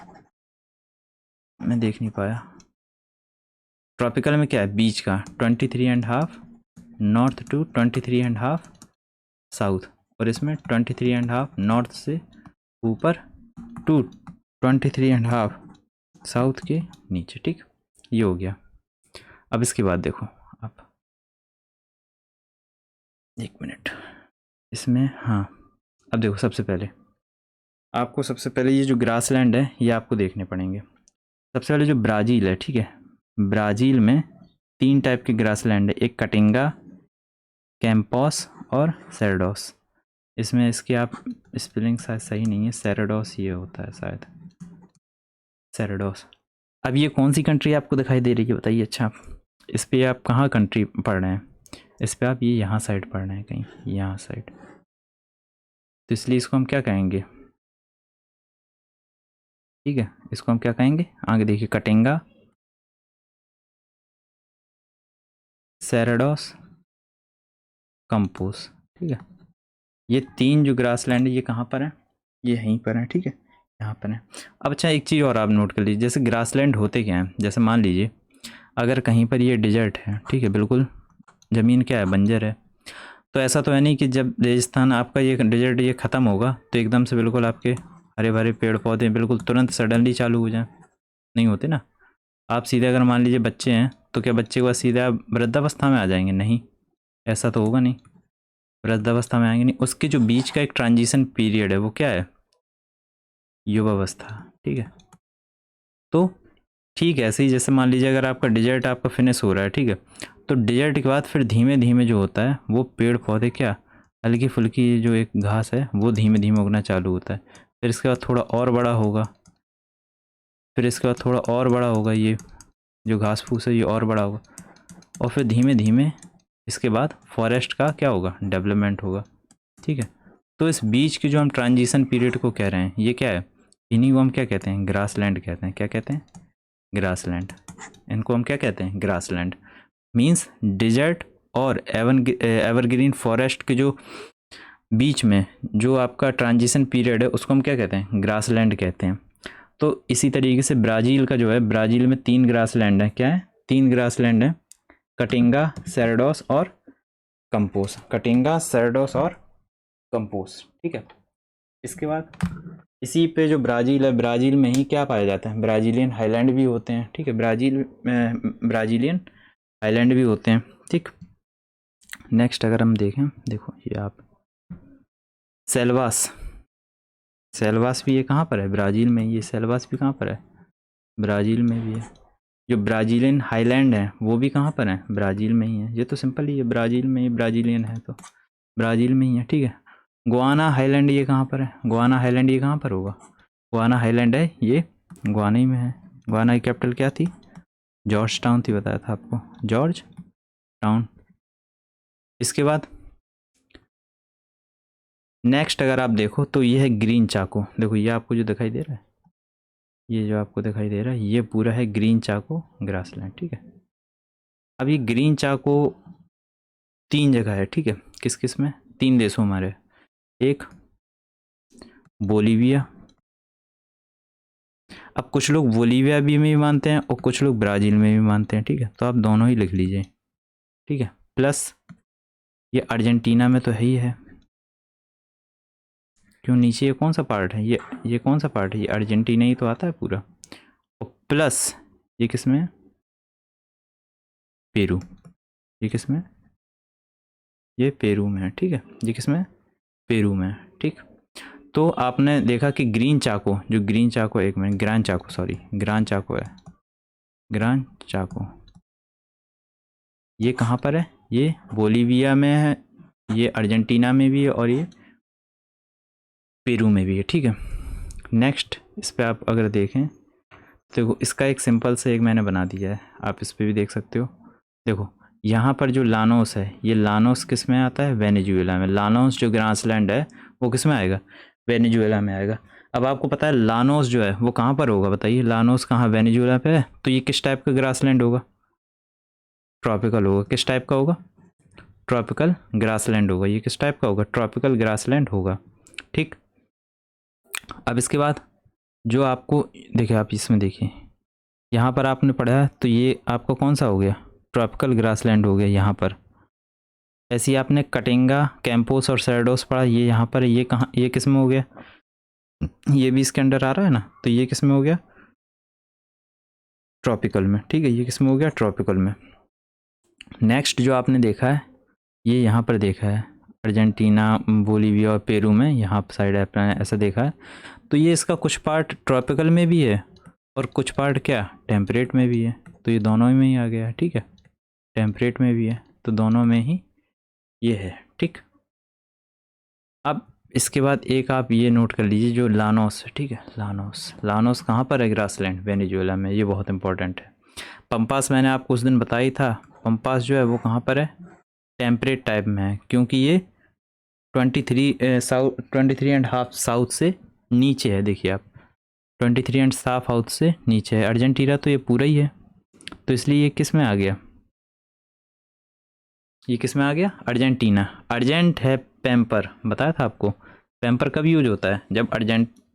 मैं देख नहीं पाया। ट्रॉपिकल में क्या है, बीच का 23.5 नॉर्थ टू 23.5 साउथ, और इसमें 23.5 नॉर्थ से ऊपर टू 23.5 साउथ के नीचे। ठीक, ये हो गया। अब इसके बाद देखो आप, एक मिनट इसमें, हाँ अब देखो सबसे पहले आपको, सबसे पहले ये जो ग्रासलैंड है ये आपको देखने पड़ेंगे। सबसे पहले जो ब्राज़ील है, ठीक है, ब्राज़ील में 3 टाइप के ग्रासलैंड है, एक कटिंगा, कैंपॉस और सेरेडोस। इसमें इसकी आप स्पेलिंग शायद सही नहीं है, सेरेडोस ये होता है शायद, सेरेडोस। अब ये कौन सी कंट्री आपको दिखाई दे रही है बताइए। अच्छा, इस पर आप कहाँ कंट्री पढ़ रहे हैं, इस पर आप ये यहाँ साइड पढ़ रहे हैं, कहीं यहाँ साइड, तो इसलिए इसको हम क्या कहेंगे, ठीक है, इसको हम क्या कहेंगे, आगे देखिए, कटिंगा, सेरेडोस, कंपोस। ठीक है, ये 3 जो ग्रासलैंड है ये कहाँ पर है, ये यहीं पर है। ठीक है, यहाँ पर है। अब अच्छा, एक चीज़ और आप नोट कर लीजिए, जैसे ग्रासलैंड होते क्या हैं, जैसे मान लीजिए अगर कहीं पर ये डिजर्ट है, ठीक है, बिल्कुल ज़मीन क्या है, बंजर है, तो ऐसा तो है नहीं कि जब रेगिस्तान आपका ये डिजर्ट ये ख़त्म होगा तो एकदम से बिल्कुल आपके हरे भरे पेड़ पौधे बिल्कुल तुरंत सडनली चालू हो जाए, नहीं होते ना। आप सीधे अगर मान लीजिए बच्चे हैं तो क्या बच्चे को सीधे आप वृद्धावस्था में आ जाएंगे, नहीं, ऐसा तो होगा नहीं, वृद्धावस्था में आएंगे नहीं। उसके जो बीच का एक ट्रांजिशन पीरियड है वो क्या है, युवावस्था। ठीक है, तो ठीक है, ऐसे ही जैसे मान लीजिए अगर आपका डिजर्ट आपका फिनिश हो रहा है, ठीक है, तो डिजर्ट के बाद फिर धीमे धीमे जो होता है वो पेड़ पौधे क्या, हल्की फुल्की जो एक घास है वो धीमे धीमे उगना चालू होता है, फिर इसके बाद थोड़ा और बड़ा होगा, फिर इसके बाद थोड़ा और बड़ा होगा, ये जो घास फूस है ये और बड़ा होगा, और फिर धीमे धीमे इसके बाद फॉरेस्ट का क्या होगा, डेवलपमेंट होगा। ठीक है, तो इस बीच के जो हम ट्रांजिशन पीरियड को कह रहे हैं ये क्या है, इन्हीं को हम क्या कहते हैं, ग्रासलैंड कहते हैं। क्या कहते हैं, ग्रासलैंड। इनको हम क्या कहते हैं, ग्रासलैंड। मींस डिजर्ट और एवरग्रीन फॉरेस्ट के जो बीच में जो आपका ट्रांजिशन पीरियड है उसको हम क्या कहते हैं, ग्रासलैंड कहते हैं। तो इसी तरीके से ब्राज़ील का जो है, ब्राज़ील में 3 ग्रासलैंड है, क्या है, 3 ग्रासलैंड है, कटिंगा, सेरेडोस और कंपोस। कटिंगा, सेरेडोस और कंपोस। ठीक है, इसके बाद इसी पे जो ब्राज़ील है, ब्राज़ील में ही क्या पाया जाता है, ब्राज़ीलियन हाईलैंड भी होते हैं। ठीक है, ब्राज़ील में ब्राज़ीलियन हाईलैंड भी होते हैं। ठीक, नेक्स्ट अगर हम देखें, देखो ये आप सेल्वास, सेल्वास भी ये कहाँ पर है, ब्राज़ील में। ये सेल्वास भी कहाँ पर है, ब्राज़ील में भी है। जो ब्राज़ीलियन हाईलैंड है वो भी कहाँ पर है, ब्राज़ील में ही है। ये तो सिंपल ही है, ब्राज़ील में ही ब्राज़ीलियन है तो ब्राज़ील में ही है। ठीक है, गुआना हाईलैंड ये कहाँ पर है, गुआना हाईलैंड ये कहाँ पर होगा, गुआना हाईलैंड है ये गुआना ही में है। गुआना की कैपिटल क्या थी, जॉर्ज टाउन थी, बताया था आपको, जॉर्ज टाउन। इसके बाद नेक्स्ट अगर आप देखो तो ये है ग्रीन चाको। देखो ये आपको जो दिखाई दे रहा है, ये जो आपको दिखाई दे रहा है ये पूरा है ग्रीन चाको ग्रासलैंड। ठीक है, अब ये ग्रीन चाको 3 जगह है। ठीक है, किस किस में, 3 देशों हमारे, एक बोलीविया, अब कुछ लोग बोलीविया भी में भी मानते हैं और कुछ लोग ब्राज़ील में भी मानते हैं। ठीक है, तो आप दोनों ही लिख लीजिए। ठीक है, प्लस ये अर्जेंटीना में तो है ही है, क्यों, नीचे ये कौन सा पार्ट है, ये कौन सा पार्ट है, ये अर्जेंटीना ही तो आता है पूरा। और प्लस ये किस में है, पेरू, ये किस में, ये पेरू में है। ठीक है, ये किस में, पेरू में है। ठीक, तो आपने देखा कि ग्रीन चाको, जो ग्रीन चाको, एक मिनट, ग्रान चाको, सॉरी ग्रान चाको है, ग्रान चाको ये कहाँ पर है, ये बोलीविया में है, ये अर्जेंटीना में भी है और ये पेरू में भी है। ठीक है, नेक्स्ट इस पर आप अगर देखें देखो, इसका एक सिंपल से एक मैंने बना दिया है, आप इस पर भी देख सकते हो। देखो यहाँ पर जो लानोस है, ये लानोस किस में आता है, वेनेजुएला में। लानोस जो ग्रासलैंड है वो किस में आएगा, वेनेजुएला में आएगा। अब आपको पता है लानोस जो है वो कहाँ पर होगा, बताइए, लानोस कहाँ, वेनेजुएला पे है, तो ये किस टाइप का ग्रासलैंड होगा, ट्रॉपिकल होगा। किस टाइप का होगा, ट्रॉपिकल ग्रासलैंड होगा। ये किस टाइप का होगा, ट्रॉपिकल ग्रासलैंड होगा। ठीक, अब इसके बाद जो आपको देखिए, आप इसमें देखिए यहाँ पर आपने पढ़ा तो ये आपका कौन सा हो गया, ट्रॉपिकल ग्रासलैंड हो गया यहाँ पर। ऐसे ही आपने कटिंगा, कैंपोस और सैरडोस पढ़ा, ये यहाँ पर, ये कहाँ, ये किस में हो गया, ये भी इसके अंडर आ रहा है ना, तो ये किस में हो गया, ट्रॉपिकल में, ठीक है, ये किस में हो गया, ट्रॉपिकल में। नेक्स्ट जो आपने देखा है, ये यहाँ पर देखा है अर्जेंटीना, बोलीविया और पेरू में, यहाँ साइड आपने ऐसा देखा है। तो ये इसका कुछ पार्ट ट्रॉपिकल में भी है और कुछ पार्ट क्या टेम्परेट में भी है, तो ये दोनों में ही आ गया है, ठीक है, टेम्परेट में भी है, तो दोनों में ही ये है, ठीक। अब इसके बाद एक आप ये नोट कर लीजिए जो लानोस है, ठीक है, लानोस, लानोस कहाँ पर है, ग्रासलैंड, वेनेजुएला में, ये बहुत इंपॉर्टेंट है। पंपास मैंने आपको उस दिन बताया ही था, पंपास जो है वो कहाँ पर है, टेम्परेट टाइप में है, क्योंकि ये 23.5 साउथ से नीचे है, देखिए आप 23.5 साउथ से नीचे है। अर्जेंटीना तो ये पूरा ही है, तो इसलिए ये किस में आ गया, ये किस में आ गया, अर्जेंटीना। अर्जेंट है पैम्पर, बताया था आपको, पैम्पर कब यूज होता है, जब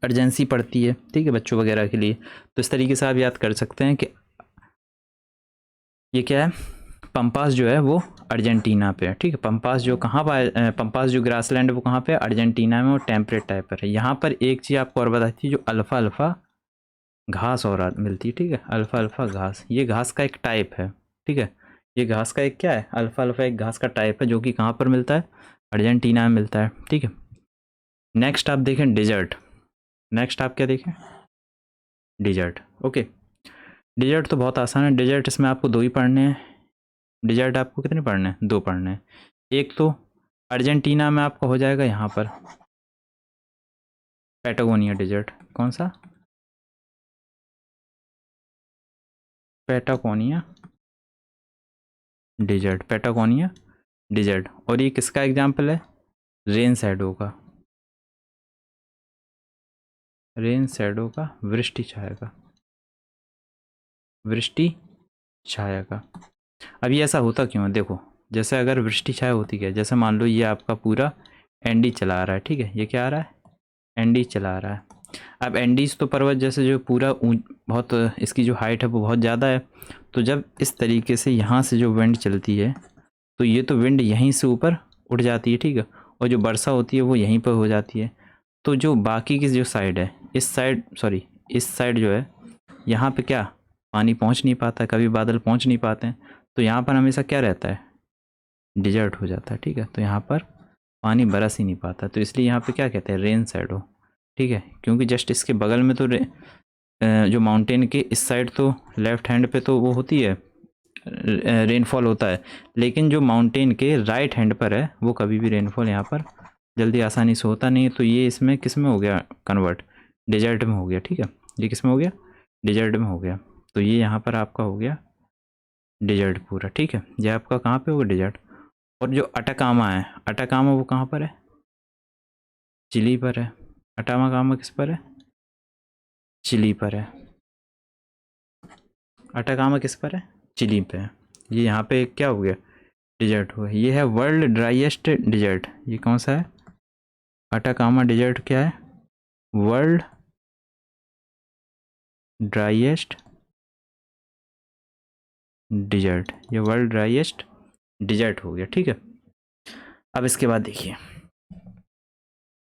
अर्जेंसी पड़ती है, ठीक है, बच्चों वगैरह के लिए। तो इस तरीके से आप याद कर सकते हैं कि ये क्या है, पंपास जो है वो अर्जेंटीना पे है, ठीक है। पंपास जो कहाँ पर, पंपास जो ग्रासलैंड है वो कहाँ पे है, अर्जेंटीना में, और टेम्परेट टाइप पर है। यहाँ पर एक चीज़ आपको और बताई थी, जो अल्फ़ा अल्फ़ा घास और मिलती है, ठीक है, अल्फ़ा अल्फ़ा घास, ये घास का एक टाइप है, ठीक है, ये घास का एक क्या है, अल्फ़ा अल्फ़ा एक घास का टाइप है, जो कि कहाँ पर मिलता है, अर्जेंटीना में मिलता है, ठीक है। नेक्स्ट आप देखें डिजर्ट, नेक्स्ट आप क्या देखें, डिजर्ट, ओके। डिजर्ट तो बहुत आसान है, डिजर्ट इसमें आपको दो ही पढ़ने हैं, डिजर्ट आपको कितने पढ़ने हैं, दो पढ़ने हैं। एक तो अर्जेंटीना में आपका हो जाएगा यहाँ पर पैटागोनिया डिजर्ट, कौन सा, पैटागोनिया डिजर्ट, पैटागोनिया डिजर्ट। और ये किसका एग्जाम्पल है, रेन शैडो का, रेन शैडो का, वृष्टि छाया का, वृष्टि छाया का। अब ये ऐसा होता क्यों है, देखो, जैसे अगर वृष्टि छाया होती क्या, जैसे मान लो ये आपका पूरा एंडी चला आ रहा है, ठीक है, ये क्या आ रहा है, एंडी चला आ रहा है। अब एंडीज तो पर्वत जैसे जो पूरा बहुत, इसकी जो हाइट है वो बहुत ज़्यादा है, तो जब इस तरीके से यहाँ से जो विंड चलती है, तो ये तो विंड यहीं से ऊपर उठ जाती है, ठीक है, और जो वर्षा होती है वो यहीं पर हो जाती है। तो जो बाकी की जो साइड है, इस साइड, सॉरी, इस साइड जो है, यहाँ पे क्या पानी पहुँच नहीं पाता, कभी बादल पहुँच नहीं पाते हैं, तो यहाँ पर हमेशा क्या रहता है, डिजर्ट हो जाता है, ठीक है, तो यहाँ पर पानी बरस ही नहीं पाता, तो इसलिए यहाँ पे क्या कहते हैं, रेन शैडो, ठीक है, क्योंकि जस्ट इसके बगल में तो जो माउंटेन के इस साइड तो लेफ्ट हैंड पे तो वो होती है, रेनफॉल होता है, लेकिन जो माउंटेन के राइट हैंड पर है वो कभी भी रेनफॉल यहाँ पर जल्दी आसानी से होता नहीं है। तो ये इसमें किस में हो गया कन्वर्ट, डिजर्ट में हो गया, ठीक है, ये किस में हो गया, डिजर्ट में हो गया। तो ये यहाँ पर आपका हो गया डिजर्ट पूरा, ठीक है, ये आपका कहाँ पे होगा, डिजर्ट। और जो अटाकामा है, अटाकामा वो कहाँ पर है, चिली पर है, अटाकामा किस पर है, चिली पर है, अटाकामा किस पर है, चिली पे है। ये यहाँ पे क्या हो गया, डिजर्ट हुआ, ये है वर्ल्ड ड्राइएस्ट डिजर्ट, ये कौन सा है, अटाकामा डिजर्ट क्या है, वर्ल्ड ड्राइएस्ट डिजर्ट, ये वर्ल्ड ड्राइएस्ट डिजर्ट हो गया, ठीक है। अब इसके बाद देखिए,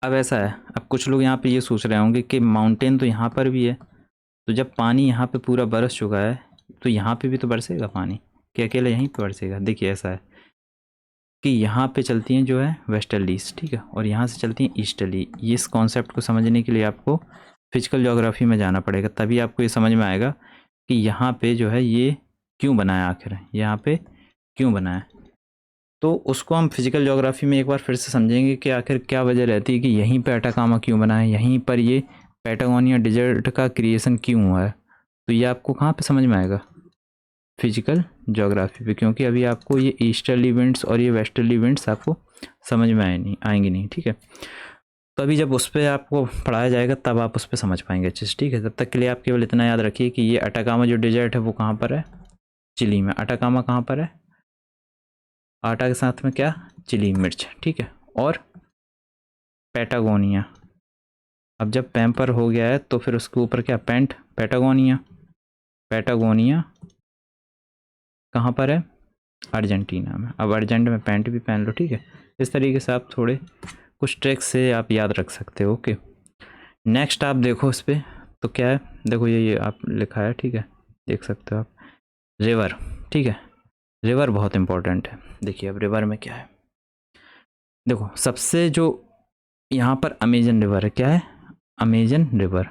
अब ऐसा है, अब कुछ लोग यहाँ पे ये सोच रहे होंगे कि माउंटेन तो यहाँ पर भी है, तो जब पानी यहाँ पे पूरा बरस चुका है तो यहाँ पे भी तो बरसेगा पानी, कि अकेले यहीं पे बरसेगा। देखिए ऐसा है कि यहाँ पे चलती हैं जो है वेस्टर्लीज, ठीक है, और यहाँ से चलती हैं ईस्टर्ली। ये इस कॉन्सेप्ट को समझने के लिए आपको फिजिकल ज्योग्राफी में जाना पड़ेगा, तभी आपको ये समझ में आएगा कि यहाँ पे जो है ये क्यों बनाया, आखिर यहाँ पे क्यों बनाया। तो उसको हम फिजिकल ज्योग्राफी में एक बार फिर से समझेंगे कि आखिर क्या वजह रहती है कि यहीं पे अटाकामा क्यों बना है, यहीं पर ये पैटागोनिया डिजर्ट का क्रिएशन क्यों हुआ है। तो ये आपको कहाँ पे समझ में आएगा, फिजिकल ज्योग्राफी पे, क्योंकि अभी आपको ये ईस्टर्ली विंड्स और ये वेस्टर्ली विंड्स आपको समझ में आएंगे नहीं, ठीक है। तो अभी जब उस पर आपको पढ़ाया जाएगा तब आप उस पर समझ पाएंगे अच्छे से, ठीक है। तब तक के लिए आप केवल इतना याद रखिए कि ये अटाकामा जो डिजर्ट है वो कहाँ पर है, चिली में। अटाकामा कहाँ पर है, आटा के साथ में क्या, चिली मिर्च, ठीक है। और पैटागोनिया, अब जब पैम्पर हो गया है तो फिर उसके ऊपर क्या, पैटागोनिया, पैटागोनिया कहाँ पर है? अर्जेंटीना में। अब अर्जेंट में पैंट भी पहन लो, ठीक है। इस तरीके से आप थोड़े कुछ ट्रिक्स से आप याद रख सकते हो। ओके, नेक्स्ट आप देखो इस पर तो क्या है, देखो ये आप लिखा है, ठीक है, देख सकते हो आप, रिवर, ठीक है। रिवर बहुत इंपॉर्टेंट है। देखिए अब रिवर में क्या है, देखो सबसे जो यहाँ पर अमेजन रिवर है, क्या है? Amazon river.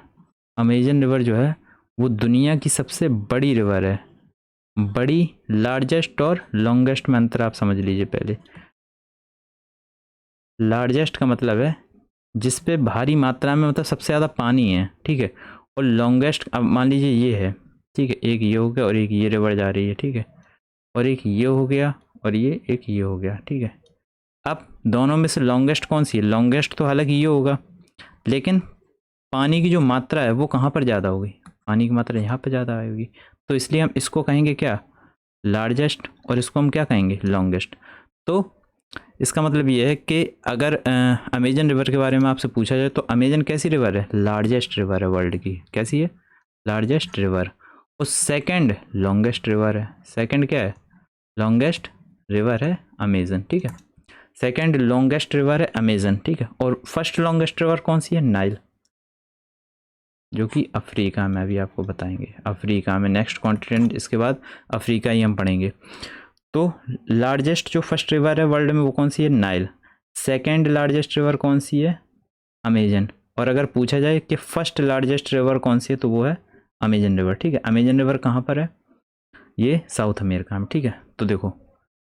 अमेजन रिवर जो है वो दुनिया की सबसे बड़ी रिवर है। बड़ी, लार्जेस्ट और लॉन्गेस्ट में अंतर आप समझ लीजिए पहले। लार्जेस्ट का मतलब है जिस पे भारी मात्रा में मतलब सबसे ज़्यादा पानी है, ठीक है। और लॉन्गेस्ट, अब मान लीजिए ये है, ठीक है, एक ये हो गया और एक ये रिवर जा रही है, ठीक है, और एक ये हो गया और एक ये हो गया, ठीक है। अब दोनों में से लॉन्गेस्ट कौन सी है? लॉन्गेस्ट तो हालांकि ये होगा, लेकिन पानी की जो मात्रा है वो कहाँ पर ज़्यादा होगी? पानी की मात्रा यहाँ पर ज़्यादा आएगी, तो इसलिए हम इसको कहेंगे क्या? लार्जेस्ट, और इसको हम क्या कहेंगे? लॉन्गेस्ट। तो इसका मतलब ये है कि अगर अमेजन रिवर के बारे में आपसे पूछा जाए तो अमेजन कैसी रिवर है? लार्जेस्ट रिवर है वर्ल्ड की। कैसी है? Largest river. और सेकंड लॉन्गेस्ट रिवर है। सेकंड क्या है? लॉन्गेस्ट रिवर है अमेजन, ठीक है। सेकंड लॉन्गेस्ट रिवर है अमेजन, ठीक है। और फर्स्ट लॉन्गेस्ट रिवर कौन सी है? नाइल, जो कि अफ्रीका में, अभी आपको बताएंगे अफ्रीका में, नेक्स्ट कॉन्टिनेंट इसके बाद अफ्रीका ही हम पढ़ेंगे। तो लार्जेस्ट जो फर्स्ट रिवर है वर्ल्ड में वो कौन सी है? नाइल। सेकंड लार्जेस्ट रिवर कौन सी है? अमेजन। और अगर पूछा जाए कि फर्स्ट लार्जेस्ट रिवर कौन सी है तो वो है अमेजन रिवर, ठीक है। अमेजन रिवर कहाँ पर है? ये साउथ अमेरिका में, ठीक है। तो देखो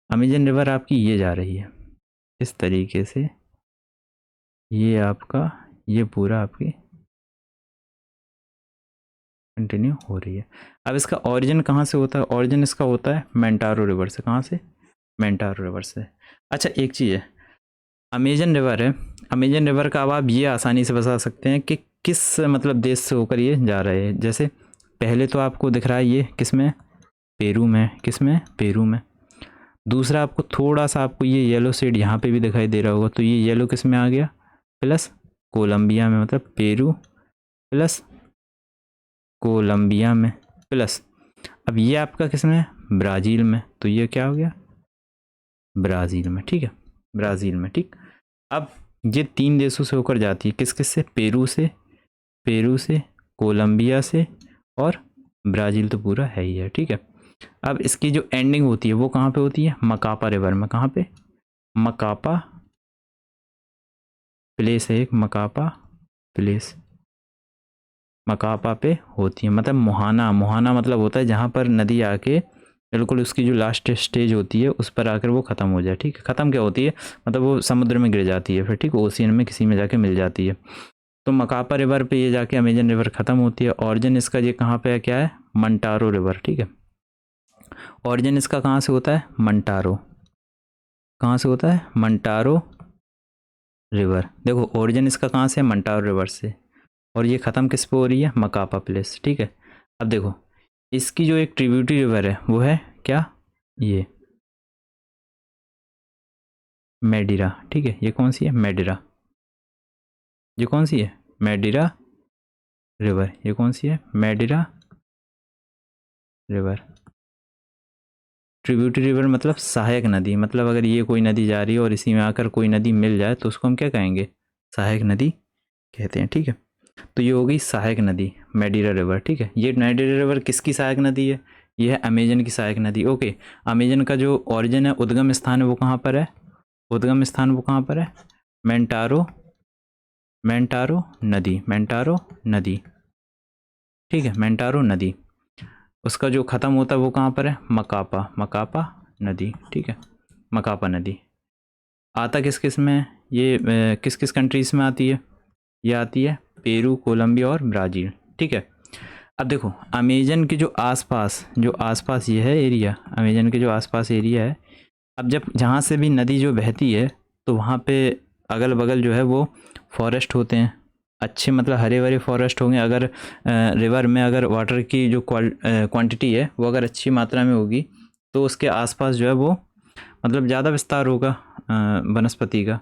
अमेजन रिवर आपकी ये जा रही है इस तरीके से, ये आपका, ये पूरा आपकी कंटिन्यू हो रही है। अब इसका ओरिजिन कहाँ से होता है? ओरिजिन इसका होता है मेंटारो रिवर से। कहाँ से? मेंटारो रिवर से। अच्छा एक चीज़ है, अमेजन रिवर है, अमेजन रिवर का अब आप ये आसानी से बता सकते हैं कि किस मतलब देश से होकर ये जा रहे हैं। जैसे पहले तो आपको दिख रहा है ये किस में? पेरू में। किस में? पेरू में। दूसरा आपको थोड़ा सा आपको ये येलो शेड यहाँ पे भी दिखाई दे रहा होगा, तो ये येलो किस में आ गया? प्लस कोलंबिया में, मतलब पेरू प्लस कोलंबिया में प्लस, अब ये आपका किस में? ब्राज़ील में। तो ये क्या हो गया? ब्राज़ील में, ठीक है, ब्राज़ील में, ठीक। अब ये तीन देशों से होकर जाती है, किस किस से? पेरू से, पेरू से, कोलंबिया से और ब्राज़ील तो पूरा है ही है, ठीक है। अब इसकी जो एंडिंग होती है वो कहाँ पे होती है? मकापा रिवर में। कहाँ पे? मकापा प्लेस है एक, मकापा प्लेस, मकापा पे होती है। मतलब मोहाना, मोहाना मतलब होता है जहाँ पर नदी आके बिल्कुल उसकी जो लास्ट स्टेज होती है उस पर आकर वो ख़त्म हो जाए, ठीक है। ख़त्म क्या होती है? मतलब वो समुद्र में गिर जाती है फिर, ठीक है, ओशियन में किसी में जाके मिल जाती है। तो मकापा रिवर पे ये जाके अमेजन रिवर ख़त्म होती है। ऑरिजिन इसका ये कहाँ पे है? क्या है? मंटारो रिवर, ठीक है। ऑरिजिन इसका कहाँ से होता है? मंटारो। कहाँ से होता है? मंटारो रिवर। देखो ओरिजिन इसका कहाँ से है? मंटारो रिवर से। और ये ख़त्म किस पे हो रही है? मकापा प्लेस, ठीक है। अब देखो इसकी जो एक ट्रिब्यूटरी रिवर है वो है क्या? ये मेडिरा, ठीक है। ये कौन सी है? मेडिरा। ये कौन सी है? मेडिरा रिवर। ये कौन सी है? मेडिरा रिवर। ट्रिब्यूटरी रिवर मतलब सहायक नदी, मतलब अगर ये कोई नदी जा रही है और इसी में आकर कोई नदी मिल जाए तो उसको हम क्या कहेंगे? सहायक नदी कहते हैं, ठीक है। तो ये हो गई सहायक नदी, मेडिरा रिवर, ठीक है। ये मेडिरा रिवर किसकी सहायक नदी है? ये है अमेजन की सहायक नदी। ओके, अमेजन का जो ओरिजिन है, उद्गम स्थान है वो कहाँ पर है? उद्गम स्थान वो कहाँ पर है? मेंटारो, मेंटारो नदी, मेंटारो नदी, ठीक है, मेंटारो नदी। उसका जो ख़त्म होता है वो कहाँ पर है? मकापा, मकापा नदी, ठीक है, मकापा नदी। आता किस किस में? ये किस किस कंट्रीज़ में आती है? ये आती है पेरू, कोलंबिया और ब्राज़ील, ठीक है। अब देखो अमेजन के जो आसपास ये है एरिया, अमेजन के जो आसपास एरिया है, अब जब जहाँ से भी नदी जो बहती है तो वहाँ पे अगल बगल जो है वो फॉरेस्ट होते हैं, अच्छे मतलब हरे भरे फॉरेस्ट होंगे। अगर रिवर में अगर वाटर की जो क्वांटिटी है वो अगर अच्छी मात्रा में होगी तो उसके आसपास जो है वो मतलब ज़्यादा विस्तार होगा वनस्पति का।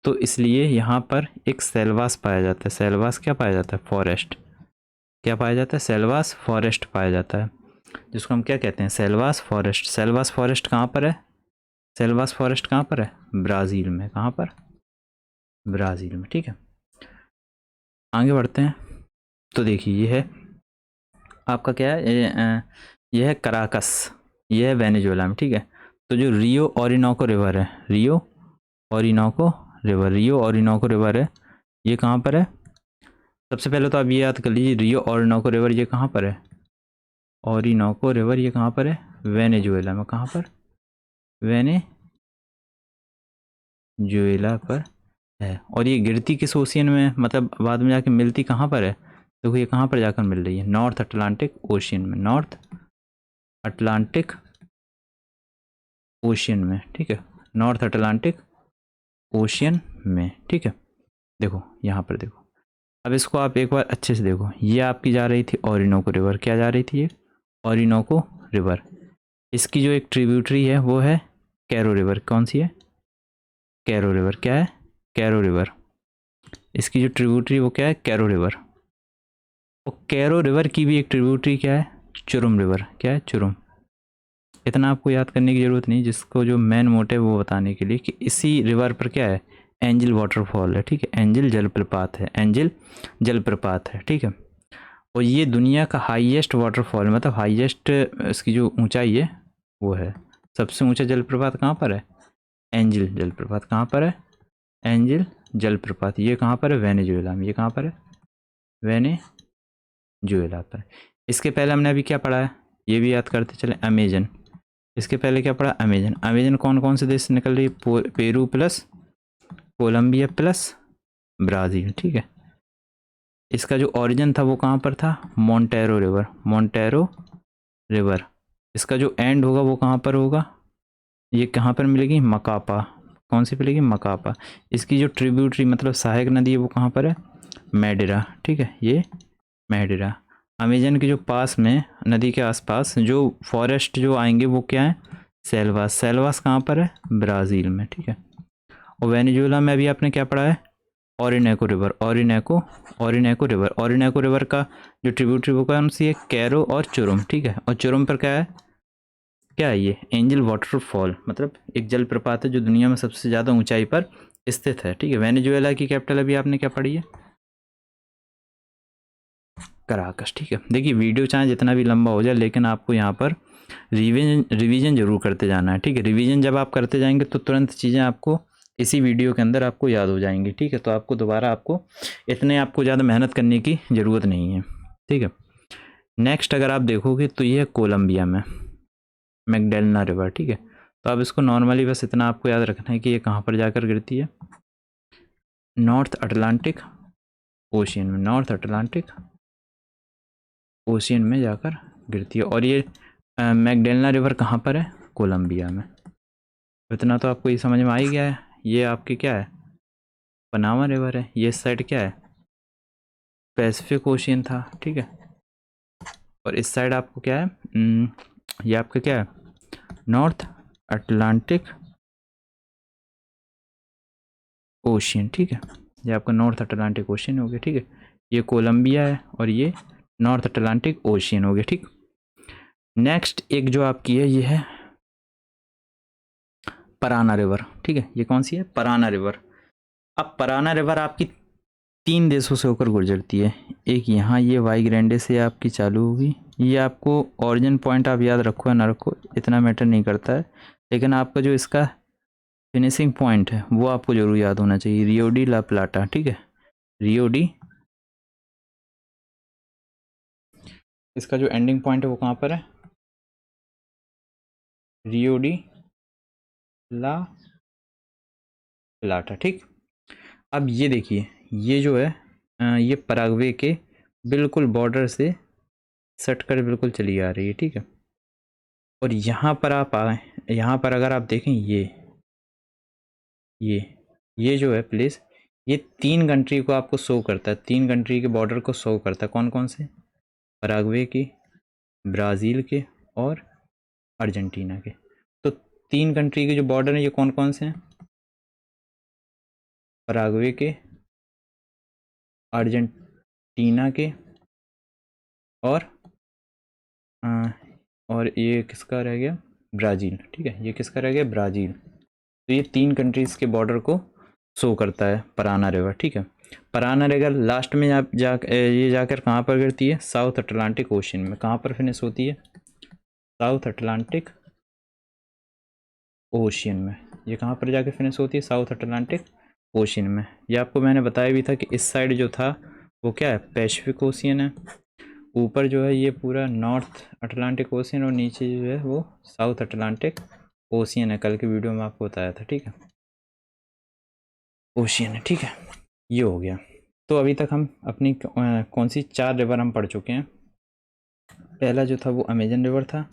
तो इसलिए यहाँ पर एक सेलवास पाया जाता है। सेलवास क्या पाया जाता है? फॉरेस्ट। क्या पाया जाता है? सेल्वास फॉरेस्ट पाया जाता है, जिसको हम क्या कहते हैं? Selvas forest. सेल्वास फॉरेस्ट कहाँ पर है? सेल्वास फॉरेस्ट कहाँ पर है? ब्राज़ील में। कहाँ पर? ब्राज़ील में, ठीक है। आगे बढ़ते हैं। तो देखिए ये है आपका क्या है, ये है कराकस, ये है वेनेजुएला में, ठीक है। तो जो रियो ओरिनोको रिवर है, रियो ओरिनोको रिवर है, ये कहाँ पर है? सबसे पहले तो आप ये याद कर लीजिए, रियो ओरिनोको रिवर ये कहाँ पर है? ओरिनोको रिवर ये कहाँ पर है? वेनेजुएला में। कहाँ पर? वेनेजुएला पर है। और ये गिरती किस ओशियन में, मतलब बाद में जाके मिलती कहाँ पर है? देखो ये कहाँ पर जाकर मिल रही है? नॉर्थ अटलांटिक ओशियन में, नॉर्थ अटलांटिक ओशियन में, ठीक है। नॉर्थ अटलांटिक ओशियन में, ठीक है। देखो यहाँ पर देखो, अब इसको आप एक बार अच्छे से देखो, ये आपकी जा रही थी ओरिनोको रिवर। क्या जा रही थी ये? Orinoco river. इसकी जो एक ट्रिब्यूटरी है वो है कैरो रिवर। कौन सी है? कैरो रिवर। क्या है? कैरो रिवर। इसकी जो ट्रिब्यूटरी वो क्या है? कैरो रिवर। और कैरो रिवर की भी एक ट्रिब्यूटरी क्या है? चुरुम रिवर। क्या है? चुरुम। इतना आपको याद करने की ज़रूरत नहीं, जिसको जो मेन मोटिव वो बताने के लिए कि इसी रिवर पर क्या है? एंजल वाटरफॉल है, ठीक है। एंजल जलप्रपात है, एंजल जलप्रपात है, ठीक है। और ये दुनिया का हाईएस्ट वाटरफॉल, मतलब हाईएस्ट इसकी जो ऊंचाई है वो है। सबसे ऊंचा जलप्रपात कहाँ पर है? एंजल जलप्रपात। कहाँ पर है? एंजल जलप्रपात। ये कहाँ पर है? वेनेजुएला में। ये कहाँ पर है? वेनेजुएला पर। इसके पहले हमने अभी क्या पढ़ा है, ये भी याद करते चले, अमेजन। इसके पहले क्या पढ़ा? अमेजन। अमेजन कौन कौन से देश से निकल रही है? Peru plus Colombia plus Brazil, ठीक है। इसका जो ओरिजिन था वो कहाँ पर था? मोंटेरो रिवर, मोंटेरो रिवर। इसका जो एंड होगा वो कहाँ पर होगा? ये कहाँ पर मिलेगी? मकापा। कौन सी मिलेगी? मकापा। इसकी जो ट्रिब्यूटरी मतलब सहायक नदी है वो कहाँ पर है? मैडिरा, ठीक है। ये मैडिरा। अमेजन के जो पास में, नदी के आसपास जो फॉरेस्ट जो आएंगे वो क्या है? सेल्वास। सेल्वास कहाँ पर है? ब्राज़ील में, ठीक है। और वेनेजुएला में अभी आपने क्या पढ़ा है? ओरिनेको रिवर, ओरिनेको रिवर। ओरिनेको रिवर का जो ट्रिब्यूटरी वो कौन सी है? कैरो और चुरुम, ठीक है। और चुरुम पर क्या है? क्या है ये? एंजल वाटरफॉल, मतलब एक जलप्रपात है जो दुनिया में सबसे ज़्यादा ऊंचाई पर स्थित है, ठीक है। वेनेजुएला की कैपिटल अभी आपने क्या पढ़ी है? कराकस, ठीक है। देखिए वीडियो चाहे जितना भी लंबा हो जाए, लेकिन आपको यहाँ पर रिवीजन जरूर करते जाना है, ठीक है। रिवीजन जब आप करते जाएंगे तो तुरंत चीज़ें आपको इसी वीडियो के अंदर आपको याद हो जाएंगी, ठीक है। तो आपको दोबारा आपको ज़्यादा मेहनत करने की ज़रूरत नहीं है, ठीक है। नेक्स्ट अगर आप देखोगे तो ये है कोलंबिया में, मैगडेलना रिवर, ठीक है। तो अब इसको नॉर्मली बस इतना आपको याद रखना है कि ये कहाँ पर जाकर गिरती है? नॉर्थ अटलांटिक ओशियन में, नॉर्थ अटलांटिक ओशियन में जाकर गिरती है। और ये मैगडेलना रिवर कहाँ पर है? कोलंबिया में। इतना तो आपको ये समझ में आ ही गया है। ये आपकी क्या है? पनामा रिवर है। ये साइड क्या है? पैसिफिक ओशियन था, ठीक है। और इस साइड आपको क्या है? ये आपका क्या है? नॉर्थ अटलांटिक ओशियन, ठीक है। ये आपका नॉर्थ अटलांटिक ओशियन हो गया, ठीक है। ये कोलंबिया है और ये नॉर्थ अटलांटिक ओशियन हो गया, ठीक। नेक्स्ट एक जो आपकी है ये है पराना रिवर, ठीक है। ये कौन सी है? पराना रिवर। अब पराना रिवर आपकी 3 देशों से होकर गुजरती है। एक यहाँ ये वाई ग्रैंडे से आपकी चालू होगी। ये आपको ओरिजिन पॉइंट आप याद रखो या ना रखो इतना मैटर नहीं करता है, लेकिन आपका जो इसका फिनिशिंग पॉइंट है वो आपको जरूर याद होना चाहिए। रियो डी ला प्लाटा, ठीक है। रियो डी, इसका जो एंडिंग पॉइंट है वो कहाँ पर है? रियो डी ला प्लाटा, ठीक। अब ये देखिए, ये जो है ये पराग्वे के बिल्कुल बॉर्डर से सट कर बिल्कुल चली आ रही है, ठीक है। और यहाँ पर आप आए, यहाँ पर अगर आप देखें ये ये जो है प्लेस, ये 3 कंट्री को आपको शो करता है, 3 कंट्री के बॉर्डर को शो करता है। कौन कौन से? पराग्वे की, ब्राज़ील के और अर्जेंटीना के। तो 3 कंट्री के जो बॉर्डर हैं ये कौन कौन से हैं? पराग्वे के, अर्जेंटीना के और और ये किसका रह गया, ब्राज़ील। ठीक है, ये किसका रह गया, ब्राज़ील। तो ये 3 कंट्रीज़ के बॉर्डर को शो करता है पराना रिवर। ठीक है, पराना रिवर लास्ट में ये जाकर कहाँ पर गिरती है, साउथ अटलांटिक ओशन में। कहाँ पर फिनिश होती है, साउथ अटलांटिक ओशियन में। ये कहाँ पर जाके फिनिश होती है, साउथ अटलांटिक ओशियन में। ये आपको मैंने बताया भी था कि इस साइड जो था वो क्या है, पैसिफिक ओशियन है। ऊपर जो है ये पूरा नॉर्थ अटलांटिक ओशियन और नीचे जो है वो साउथ अटलांटिक ओशियन है। कल की वीडियो में आपको बताया था। ठीक है, ओशियन है। ठीक है, ये हो गया। तो अभी तक हम अपनी कौन सी 4 रिवर हम पढ़ चुके हैं। पहला जो था वो अमेजन रिवर था।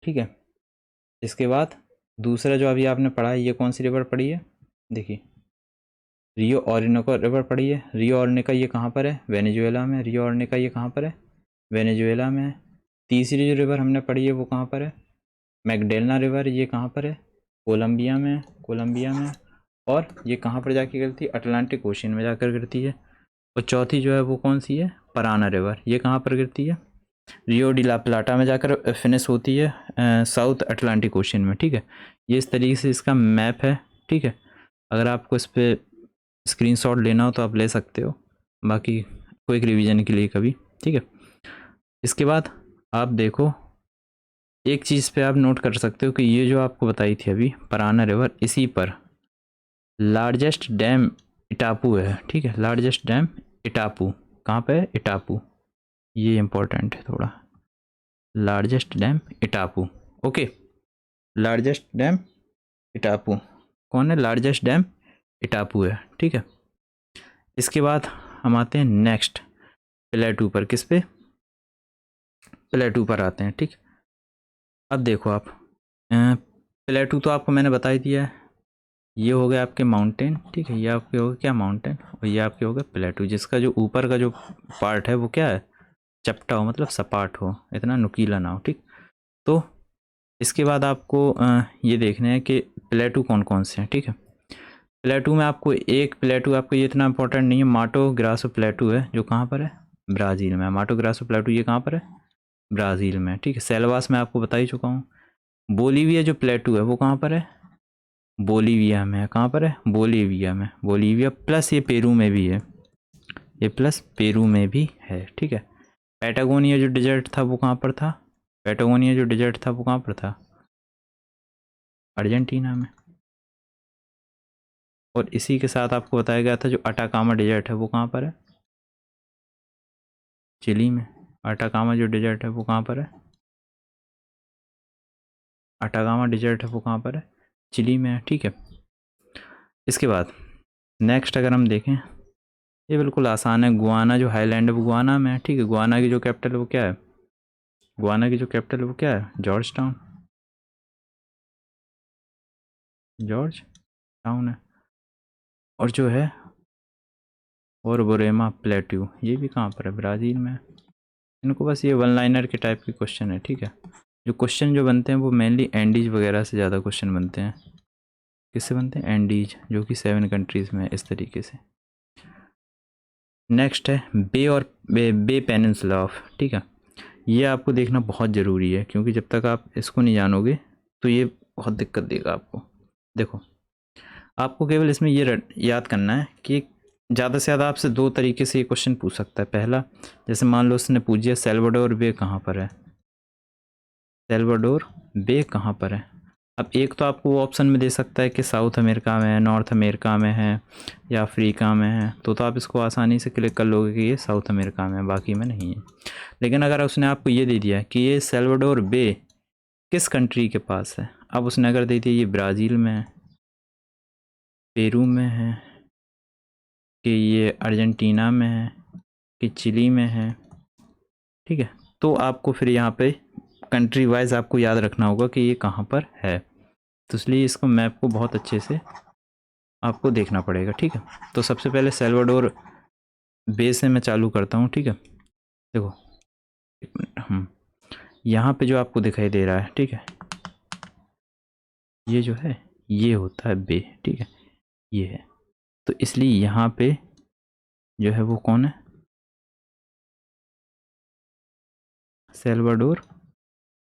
ठीक है, इसके बाद दूसरा जो अभी आपने पढ़ा है, ये कौन सी रिवर पढ़ी है, देखिए रियो ऑरिनोको रिवर पढ़ी है। रियो ऑरिनोको ये कहाँ पर है, वेनेजुएला में। रियो ऑरिनोको ये कहाँ पर है, वेनेजुएला में है। तीसरी जो रिवर हमने पढ़ी है वो कहाँ पर है, मैगडेलना रिवर। ये कहाँ पर है, कोलंबिया में, कोलंबिया में। और ये कहाँ पर जाके गिरती है, अटलांटिक ओशन में जाकर गिरती है। और चौथी जो है वो कौन सी है, पराना रिवर। ये कहाँ पर गिरती है, रियो डी ला प्लाटा में जाकर फिनिश होती है साउथ अटलांटिक ओशन में। ठीक है, ये इस तरीके से इसका मैप है। ठीक है, अगर आपको इस पर स्क्रीनशॉट लेना हो तो आप ले सकते हो, बाकी क्विक रिवीजन के लिए कभी। ठीक है, इसके बाद आप देखो एक चीज़ पे आप नोट कर सकते हो कि ये जो आपको बताई थी अभी पराना रिवर, इसी पर लार्जेस्ट डैम इटापू है। ठीक है, लार्जेस्ट डैम इटापू कहाँ पे है, इटापू। ये इंपॉर्टेंट है थोड़ा, largest dam Itaipu. Okay, largest dam Itaipu कौन है, लार्जेस्ट डैम इटापू है। ठीक है, इसके बाद हम आते हैं नेक्स्ट प्लेटू पर। किस पे, प्लेटू पर आते हैं। ठीक, अब देखो आप प्लेटू तो आपको मैंने बता ही दिया है। ये हो गया आपके माउंटेन। ठीक है, ये आपके हो गए क्या, माउंटेन। और ये आपके हो गए प्लेटू, जिसका जो ऊपर का जो पार्ट है वो क्या है, चपटा हो, मतलब सपाट हो, इतना नुकीला ना हो। ठीक, तो इसके बाद आपको ये देखना है कि प्लेटू कौन कौन से हैं। ठीक है, प्लेटू में आपको एक प्लेटू आपको ये इतना इंपॉर्टेंट नहीं है, माटो ग्रासो प्लेटू है, जो कहाँ पर है, ब्राज़ील में। माटो ग्रासो प्लेटू ये कहाँ पर है, ब्राज़ील में। ठीक है, सेल्वास में आपको बता ही चुका हूँ। बोलीविया जो प्लेटू है वो कहाँ पर है, बोलीविया में है। कहाँ पर है, बोलीविया में। बोलीविया प्लस ये पेरू में भी है, ये प्लस पेरू में भी है। ठीक है, पैटागोनिया जो डिजर्ट था वो कहाँ पर था, पैटागोनिया जो डिजर्ट था वो कहाँ पर था, अर्जेंटीना में। और इसी के साथ आपको बताया गया था जो अटाकामा डिजर्ट है वो कहाँ पर है, चिली में। अटाकामा जो डिजर्ट है वो कहाँ पर है, अटाकामा डिजर्ट है वो कहाँ पर है, चिली में है। ठीक है, इसके बाद नेक्स्ट अगर हम देखें, ये बिल्कुल आसान है। गुआना जो हाईलैंड है वो गुआना में है। ठीक है, गुआना की जो कैपिटल है वो क्या है, गुआना की जो कैपिटल है वो क्या है, जॉर्ज टाउन, जॉर्ज टाउन है। और जो है और बोरेमा प्लेट्यू, ये भी कहाँ पर है, ब्राज़ील में। इनको बस ये वन लाइनर के टाइप के क्वेश्चन है। ठीक है, जो क्वेश्चन जो बनते हैं वो मेनली एंडीज वगैरह से ज़्यादा क्वेश्चन बनते हैं। किससे बनते हैं, एंडीज, जो कि 7 कंट्रीज़ में है, इस तरीके से। नेक्स्ट है बे और बे पेनिनसुला ऑफ। ठीक है, ये आपको देखना बहुत ज़रूरी है, क्योंकि जब तक आप इसको नहीं जानोगे तो ये बहुत दिक्कत देगा आपको। देखो, आपको केवल इसमें ये याद करना है कि ज़्यादा से ज़्यादा आपसे 2 तरीके से ये क्वेश्चन पूछ सकता है। पहला, जैसे मान लो उसने पूछ दिया सेल्वाडोर बे कहाँ पर है, सेल्वाडोर बे कहाँ पर है। अब एक तो आपको वो ऑप्शन में दे सकता है कि साउथ अमेरिका में है, नॉर्थ अमेरिका में है, या अफ्रीका में है, तो आप इसको आसानी से क्लिक कर लोगे कि ये साउथ अमेरिका में है, बाकी में नहीं है। लेकिन अगर उसने आपको ये दे दिया कि ये सेल्वाडोर बे किस कंट्री के पास है, अब उसने अगर दे दिया ये ब्राज़ील में है, पेरू में है, कि ये अर्जेंटीना में है, कि चिली में है। ठीक है, तो आपको फिर यहाँ पे कंट्री वाइज आपको याद रखना होगा कि ये कहाँ पर है। तो इसलिए इसको मैप को बहुत अच्छे से आपको देखना पड़ेगा। ठीक है, तो सबसे पहले सेल्वाडोर बे से मैं चालू करता हूँ। ठीक है, देखो एक मिनट, यहाँ पे जो आपको दिखाई दे रहा है, ठीक है, ये जो है ये होता है बे। ठीक है, ये है, तो इसलिए यहाँ पे जो है वो कौन है, सेल्वाडोर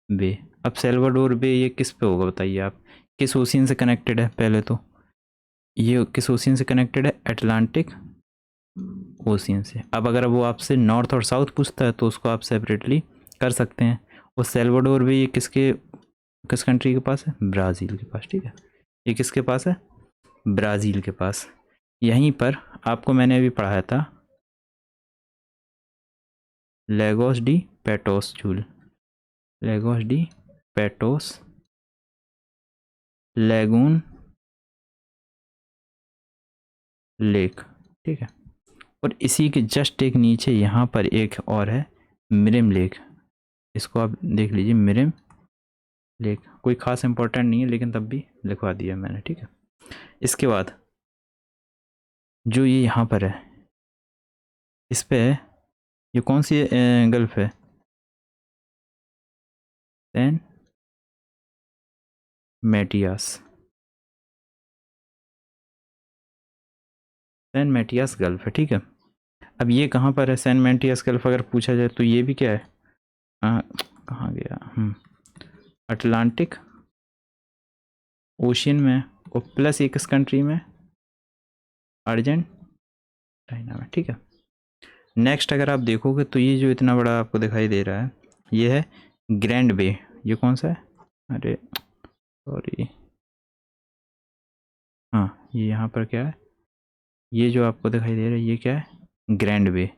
बे। अब सेल्वाडोर बे ये किस पे होगा बताइए आप, किस ओशियन से कनेक्टेड है? पहले तो ये किस ओशियन से कनेक्टेड है? अटलांटिक ओशियन से। अब अगर वो आपसे नॉर्थ और साउथ पूछता है तो उसको आप सेपरेटली कर सकते हैं। और सेल्वाडोर भी ये किस कंट्री के पास है? ब्राज़ील के पास, ठीक है। ये किसके पास है? ब्राज़ील के पास। यहीं पर आपको मैंने अभी पढ़ाया था लेगोस डी पेटोस झील, लेगोस डी पेटोस लेगून लेक, ठीक है। और इसी के जस्ट एक नीचे यहाँ पर एक और है मिरिम लेक, इसको आप देख लीजिए। मिरिम लेक कोई ख़ास इंपॉर्टेंट नहीं है लेकिन तब भी लिखवा दिया मैंने, ठीक है। इसके बाद जो ये यहाँ पर है इस पे ये कौन सी गल्फ है? San Matias, San Matias gulf है, ठीक है। अब ये कहाँ पर है सैन मैटियास गल्फ अगर पूछा जाए तो ये भी क्या है? कहाँ गया? अटलांटिक ओशियन में, और प्लस ये किस कंट्री में? अर्जेंटीना में, ठीक है। नेक्स्ट अगर आप देखोगे तो ये जो इतना बड़ा आपको दिखाई दे रहा है ये है ग्रैंड बे। ये कौन सा है? अरे सॉरी, हाँ ये यहाँ पर क्या है? ये जो आपको दिखाई दे रहा है ये क्या है? ग्रैंड बे।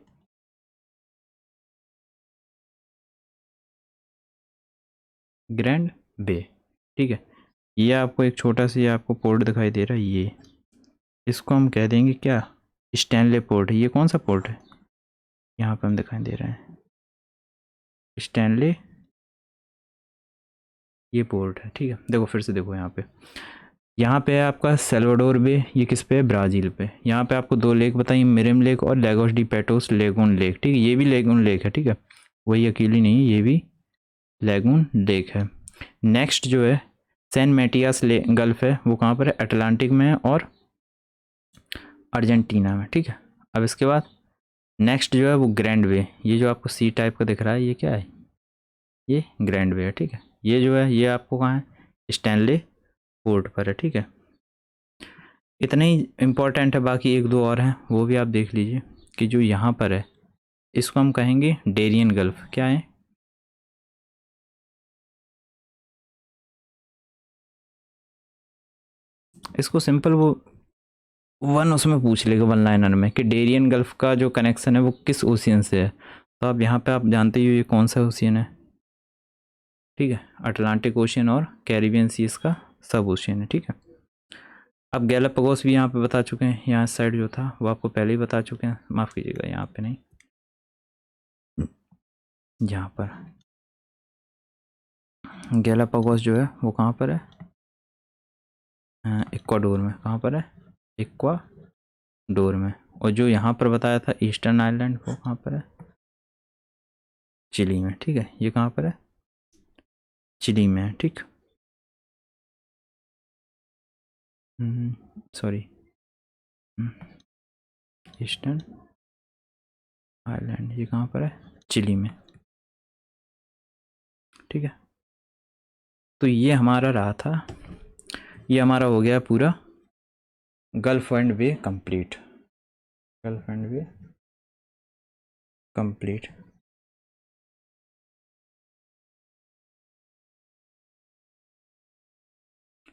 ग्रैंड बे, ठीक है। ये आपको एक छोटा सा ये आपको पोर्ट दिखाई दे रहा है, ये इसको हम कह देंगे क्या? स्टैनले पोर्ट है। ये कौन सा पोर्ट है? यहाँ पर हम दिखाई दे रहे हैं स्टैनले, ये पोर्ट है, ठीक है। देखो फिर से देखो यहाँ पे है आपका सेल्वाडोर बे, ये किस पे है? ब्राज़ील पे। यहाँ पे आपको दो लेक बताइए, मिरिम लेक और लेगोस डी पेटोस लेगून लेक, ठीक है। ये भी लेगून लेक है, ठीक है, वही अकेली नहीं, ये भी लेगून लेक है। नेक्स्ट जो है सैन मैटियास गल्फ है, वो कहाँ पर है? अटलांटिक में है और अर्जेंटीना में, ठीक है। अब इसके बाद नेक्स्ट जो है वो ग्रैंड वे, ये जो आपको सी टाइप का दिख रहा है ये क्या है? ये ग्रैंड वे है, ठीक है। ये जो है ये आपको कहाँ है? स्टैनले पोर्ट पर है, ठीक है। इतना ही इम्पोर्टेंट है, बाकी एक दो और हैं वो भी आप देख लीजिए। कि जो यहाँ पर है इसको हम कहेंगे डेरियन गल्फ। क्या है? इसको सिंपल वो वन उसमें पूछ लेगा वन लाइनर में कि डेरियन गल्फ का जो कनेक्शन है वो किस ओशियन से है। तो आप यहाँ पे आप जानते ही हो ये कौन सा ओशियन है, ठीक है। अटलांटिक ओशियन और कैरिबियन सीज का सब ओशियन है, ठीक है। अब गैलापागोस भी यहाँ पे बता चुके हैं, यहाँ साइड जो था वो आपको पहले ही बता चुके हैं, माफ़ कीजिएगा यहाँ पे नहीं, यहाँ पर गैलापागोस जो है वो कहाँ पर है? इक्वाडोर में। कहाँ पर है? इक्वाडोर में। और जो यहाँ पर बताया था ईस्टर्न आइलैंड वो कहाँ पर है? चिली में, ठीक है। ये कहाँ पर है? चिली में है, ठीक। सॉरी, ईस्टर्न आइलैंड ये कहाँ पर है? चिली में, ठीक है। तो ये हमारा रहा था, ये हमारा हो गया पूरा gulf and way complete. Gulf and way complete,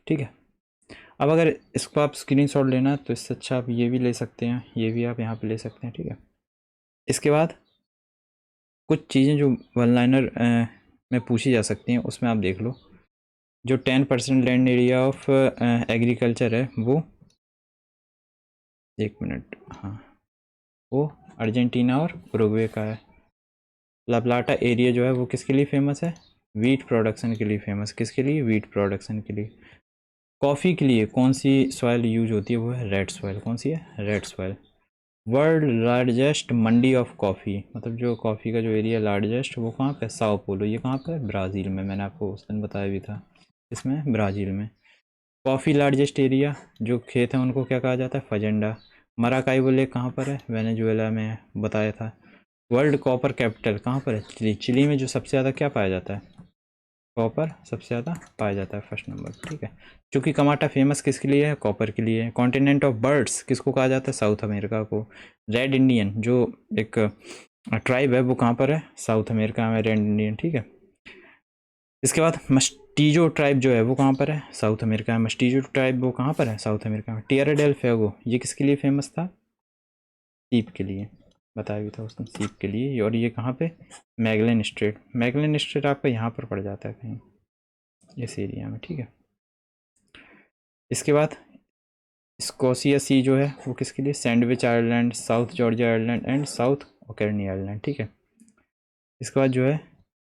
ठीक है। अब अगर इसको आप स्क्रीनशॉट लेना है तो इससे अच्छा आप ये भी ले सकते हैं, ये भी आप यहाँ पे ले सकते हैं, ठीक है। इसके बाद कुछ चीज़ें जो वन लाइनर में पूछी जा सकती हैं उसमें आप देख लो। जो 10% लैंड एरिया ऑफ एग्रीकल्चर है वो, एक मिनट, हाँ, वो अर्जेंटीना और उरुग्वे का है। ला प्लाटा एरिया जो है वो किसके लिए फेमस है? वीट प्रोडक्शन के लिए फेमस। किसके लिए? वीट प्रोडक्शन के लिए। कॉफ़ी के लिए कौन सी सॉइल यूज होती है? वो है रेड सॉइल। कौन सी है? Red soil. World largest Mandi of coffee, मतलब जो कॉफ़ी का जो एरिया लार्जेस्ट वो कहाँ पे? Sao Paulo. ये कहाँ पे? ब्राज़ील में। मैंने आपको उस दिन बताया भी था, इसमें ब्राज़ील में। कॉफ़ी लार्जेस्ट एरिया जो खेत हैं उनको क्या कहा जाता है? फजेंडा। मराकाई लेक कहाँ पर है? वेनेजुएला में, बताया था। वर्ल्ड कॉपर कैपिटल कहाँ पर है? चिली। चिली में जो सबसे ज़्यादा क्या पाया जाता है? कॉपर सबसे ज़्यादा पाया जाता है, फर्स्ट नंबर, ठीक है। क्योंकि कमाटा फेमस किसके लिए है? कॉपर के लिए। कॉन्टिनेंट ऑफ बर्ड्स किसको कहा जाता है? साउथ अमेरिका को। रेड इंडियन जो एक ट्राइब है वो कहाँ पर है? साउथ अमेरिका में, रेड इंडियन, ठीक है। इसके बाद मस्टीजो ट्राइब जो है वो कहाँ पर है? साउथ अमेरिका में। मस्टीजो ट्राइब वो कहाँ पर है? साउथ अमेरिका में। टिएरा डेल फ्यूगो ये किसके लिए फेमस था? सीप के लिए, बताया भी था उसने, सीप के लिए। और ये कहाँ पे? Magellan straight. मैगलन स्ट्रेट आपका यहाँ पर पड़ जाता है कहीं इस एरिया में, ठीक है। इसके बाद स्कॉसिया सी जो है वो किसके लिए? Sandwich island, South Georgia island and South Orkney island, ठीक है। इसके बाद जो है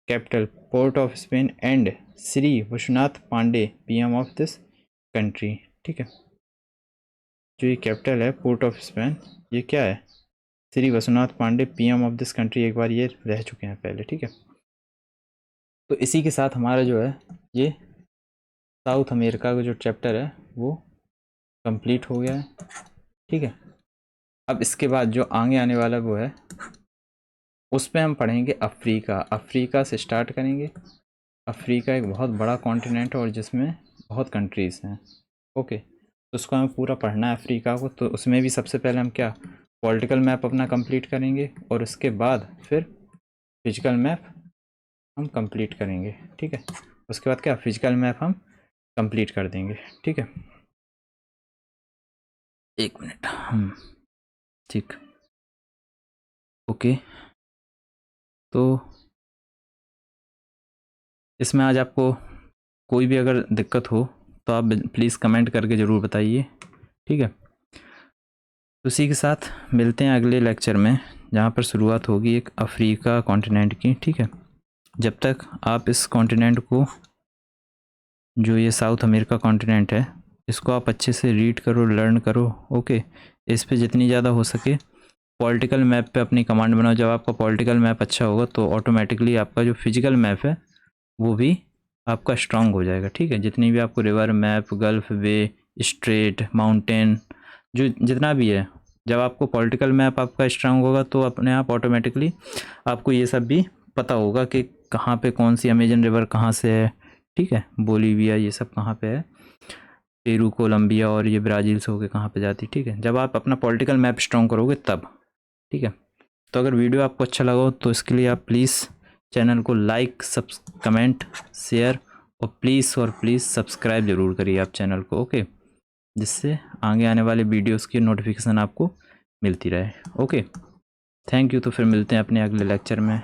capital Port of Spain and Shri Vishwanath Pandey PM of this country, ठीक है। जो ये कैपिटल है पोर्ट ऑफ स्पेन, ये क्या है? Shri Vishwanath Pandey PM of this country, एक बार ये रह चुके हैं पहले, ठीक है। तो इसी के साथ हमारा जो है ये साउथ अमेरिका का जो चैप्टर है वो कंप्लीट हो गया है, ठीक है। अब इसके बाद जो आगे आने वाला वो है उस पर हम पढ़ेंगे अफ्रीका। अफ्रीका से स्टार्ट करेंगे। अफ्रीका एक बहुत बड़ा कॉन्टिनेंट है और जिसमें बहुत कंट्रीज़ हैं, ओके। तो उसको हमें पूरा पढ़ना है अफ्रीका को। तो उसमें भी सबसे पहले हम क्या, पॉलिटिकल मैप अपना कंप्लीट करेंगे और उसके बाद फिर फिजिकल मैप हम कंप्लीट करेंगे, ठीक है। उसके बाद क्या, फिजिकल मैप हम कंप्लीट कर देंगे, ठीक है। एक मिनट, ठीक, ओके। तो इसमें आज आपको कोई भी अगर दिक्कत हो तो आप प्लीज़ कमेंट करके ज़रूर बताइए, ठीक है। उसी के साथ मिलते हैं अगले लेक्चर में जहाँ पर शुरुआत होगी एक अफ्रीका कॉन्टिनेंट की, ठीक है। जब तक आप इस कॉन्टिनेंट को, जो ये साउथ अमेरिका कॉन्टिनेंट है, इसको आप अच्छे से रीड करो, लर्न करो, ओके। इस पे जितनी ज़्यादा हो सके पॉलिटिकल मैप पे अपनी कमांड बनाओ। जब आपका पॉलिटिकल मैप अच्छा होगा तो ऑटोमेटिकली आपका जो फिजिकल मैप है वो भी आपका स्ट्रांग हो जाएगा, ठीक है। जितनी भी आपको रिवर मैप, गल्फ वे, स्ट्रेट, माउंटेन, जो जितना भी है, जब आपको पॉलिटिकल मैप आपका स्ट्रांग होगा तो अपने आप ऑटोमेटिकली आपको ये सब भी पता होगा कि कहाँ पे कौन सी अमेजन रिवर कहाँ से है, ठीक है। बोलीविया ये सब कहाँ पे है, पेरू, कोलंबिया और ये ब्राज़ील से होके कहाँ पे जाती, ठीक है। जब आप अपना पॉलिटिकल मैप स्ट्रांग करोगे तब, ठीक है। तो अगर वीडियो आपको अच्छा लगा हो तो इसके लिए आप प्लीज़ चैनल को लाइक, कमेंट, शेयर और प्लीज़ सब्सक्राइब ज़रूर करिए आप चैनल को, ओके। जिससे आगे आने वाले वीडियोस की नोटिफिकेशन आपको मिलती रहे, ओके। Thank you. तो फिर मिलते हैं अपने अगले लेक्चर में।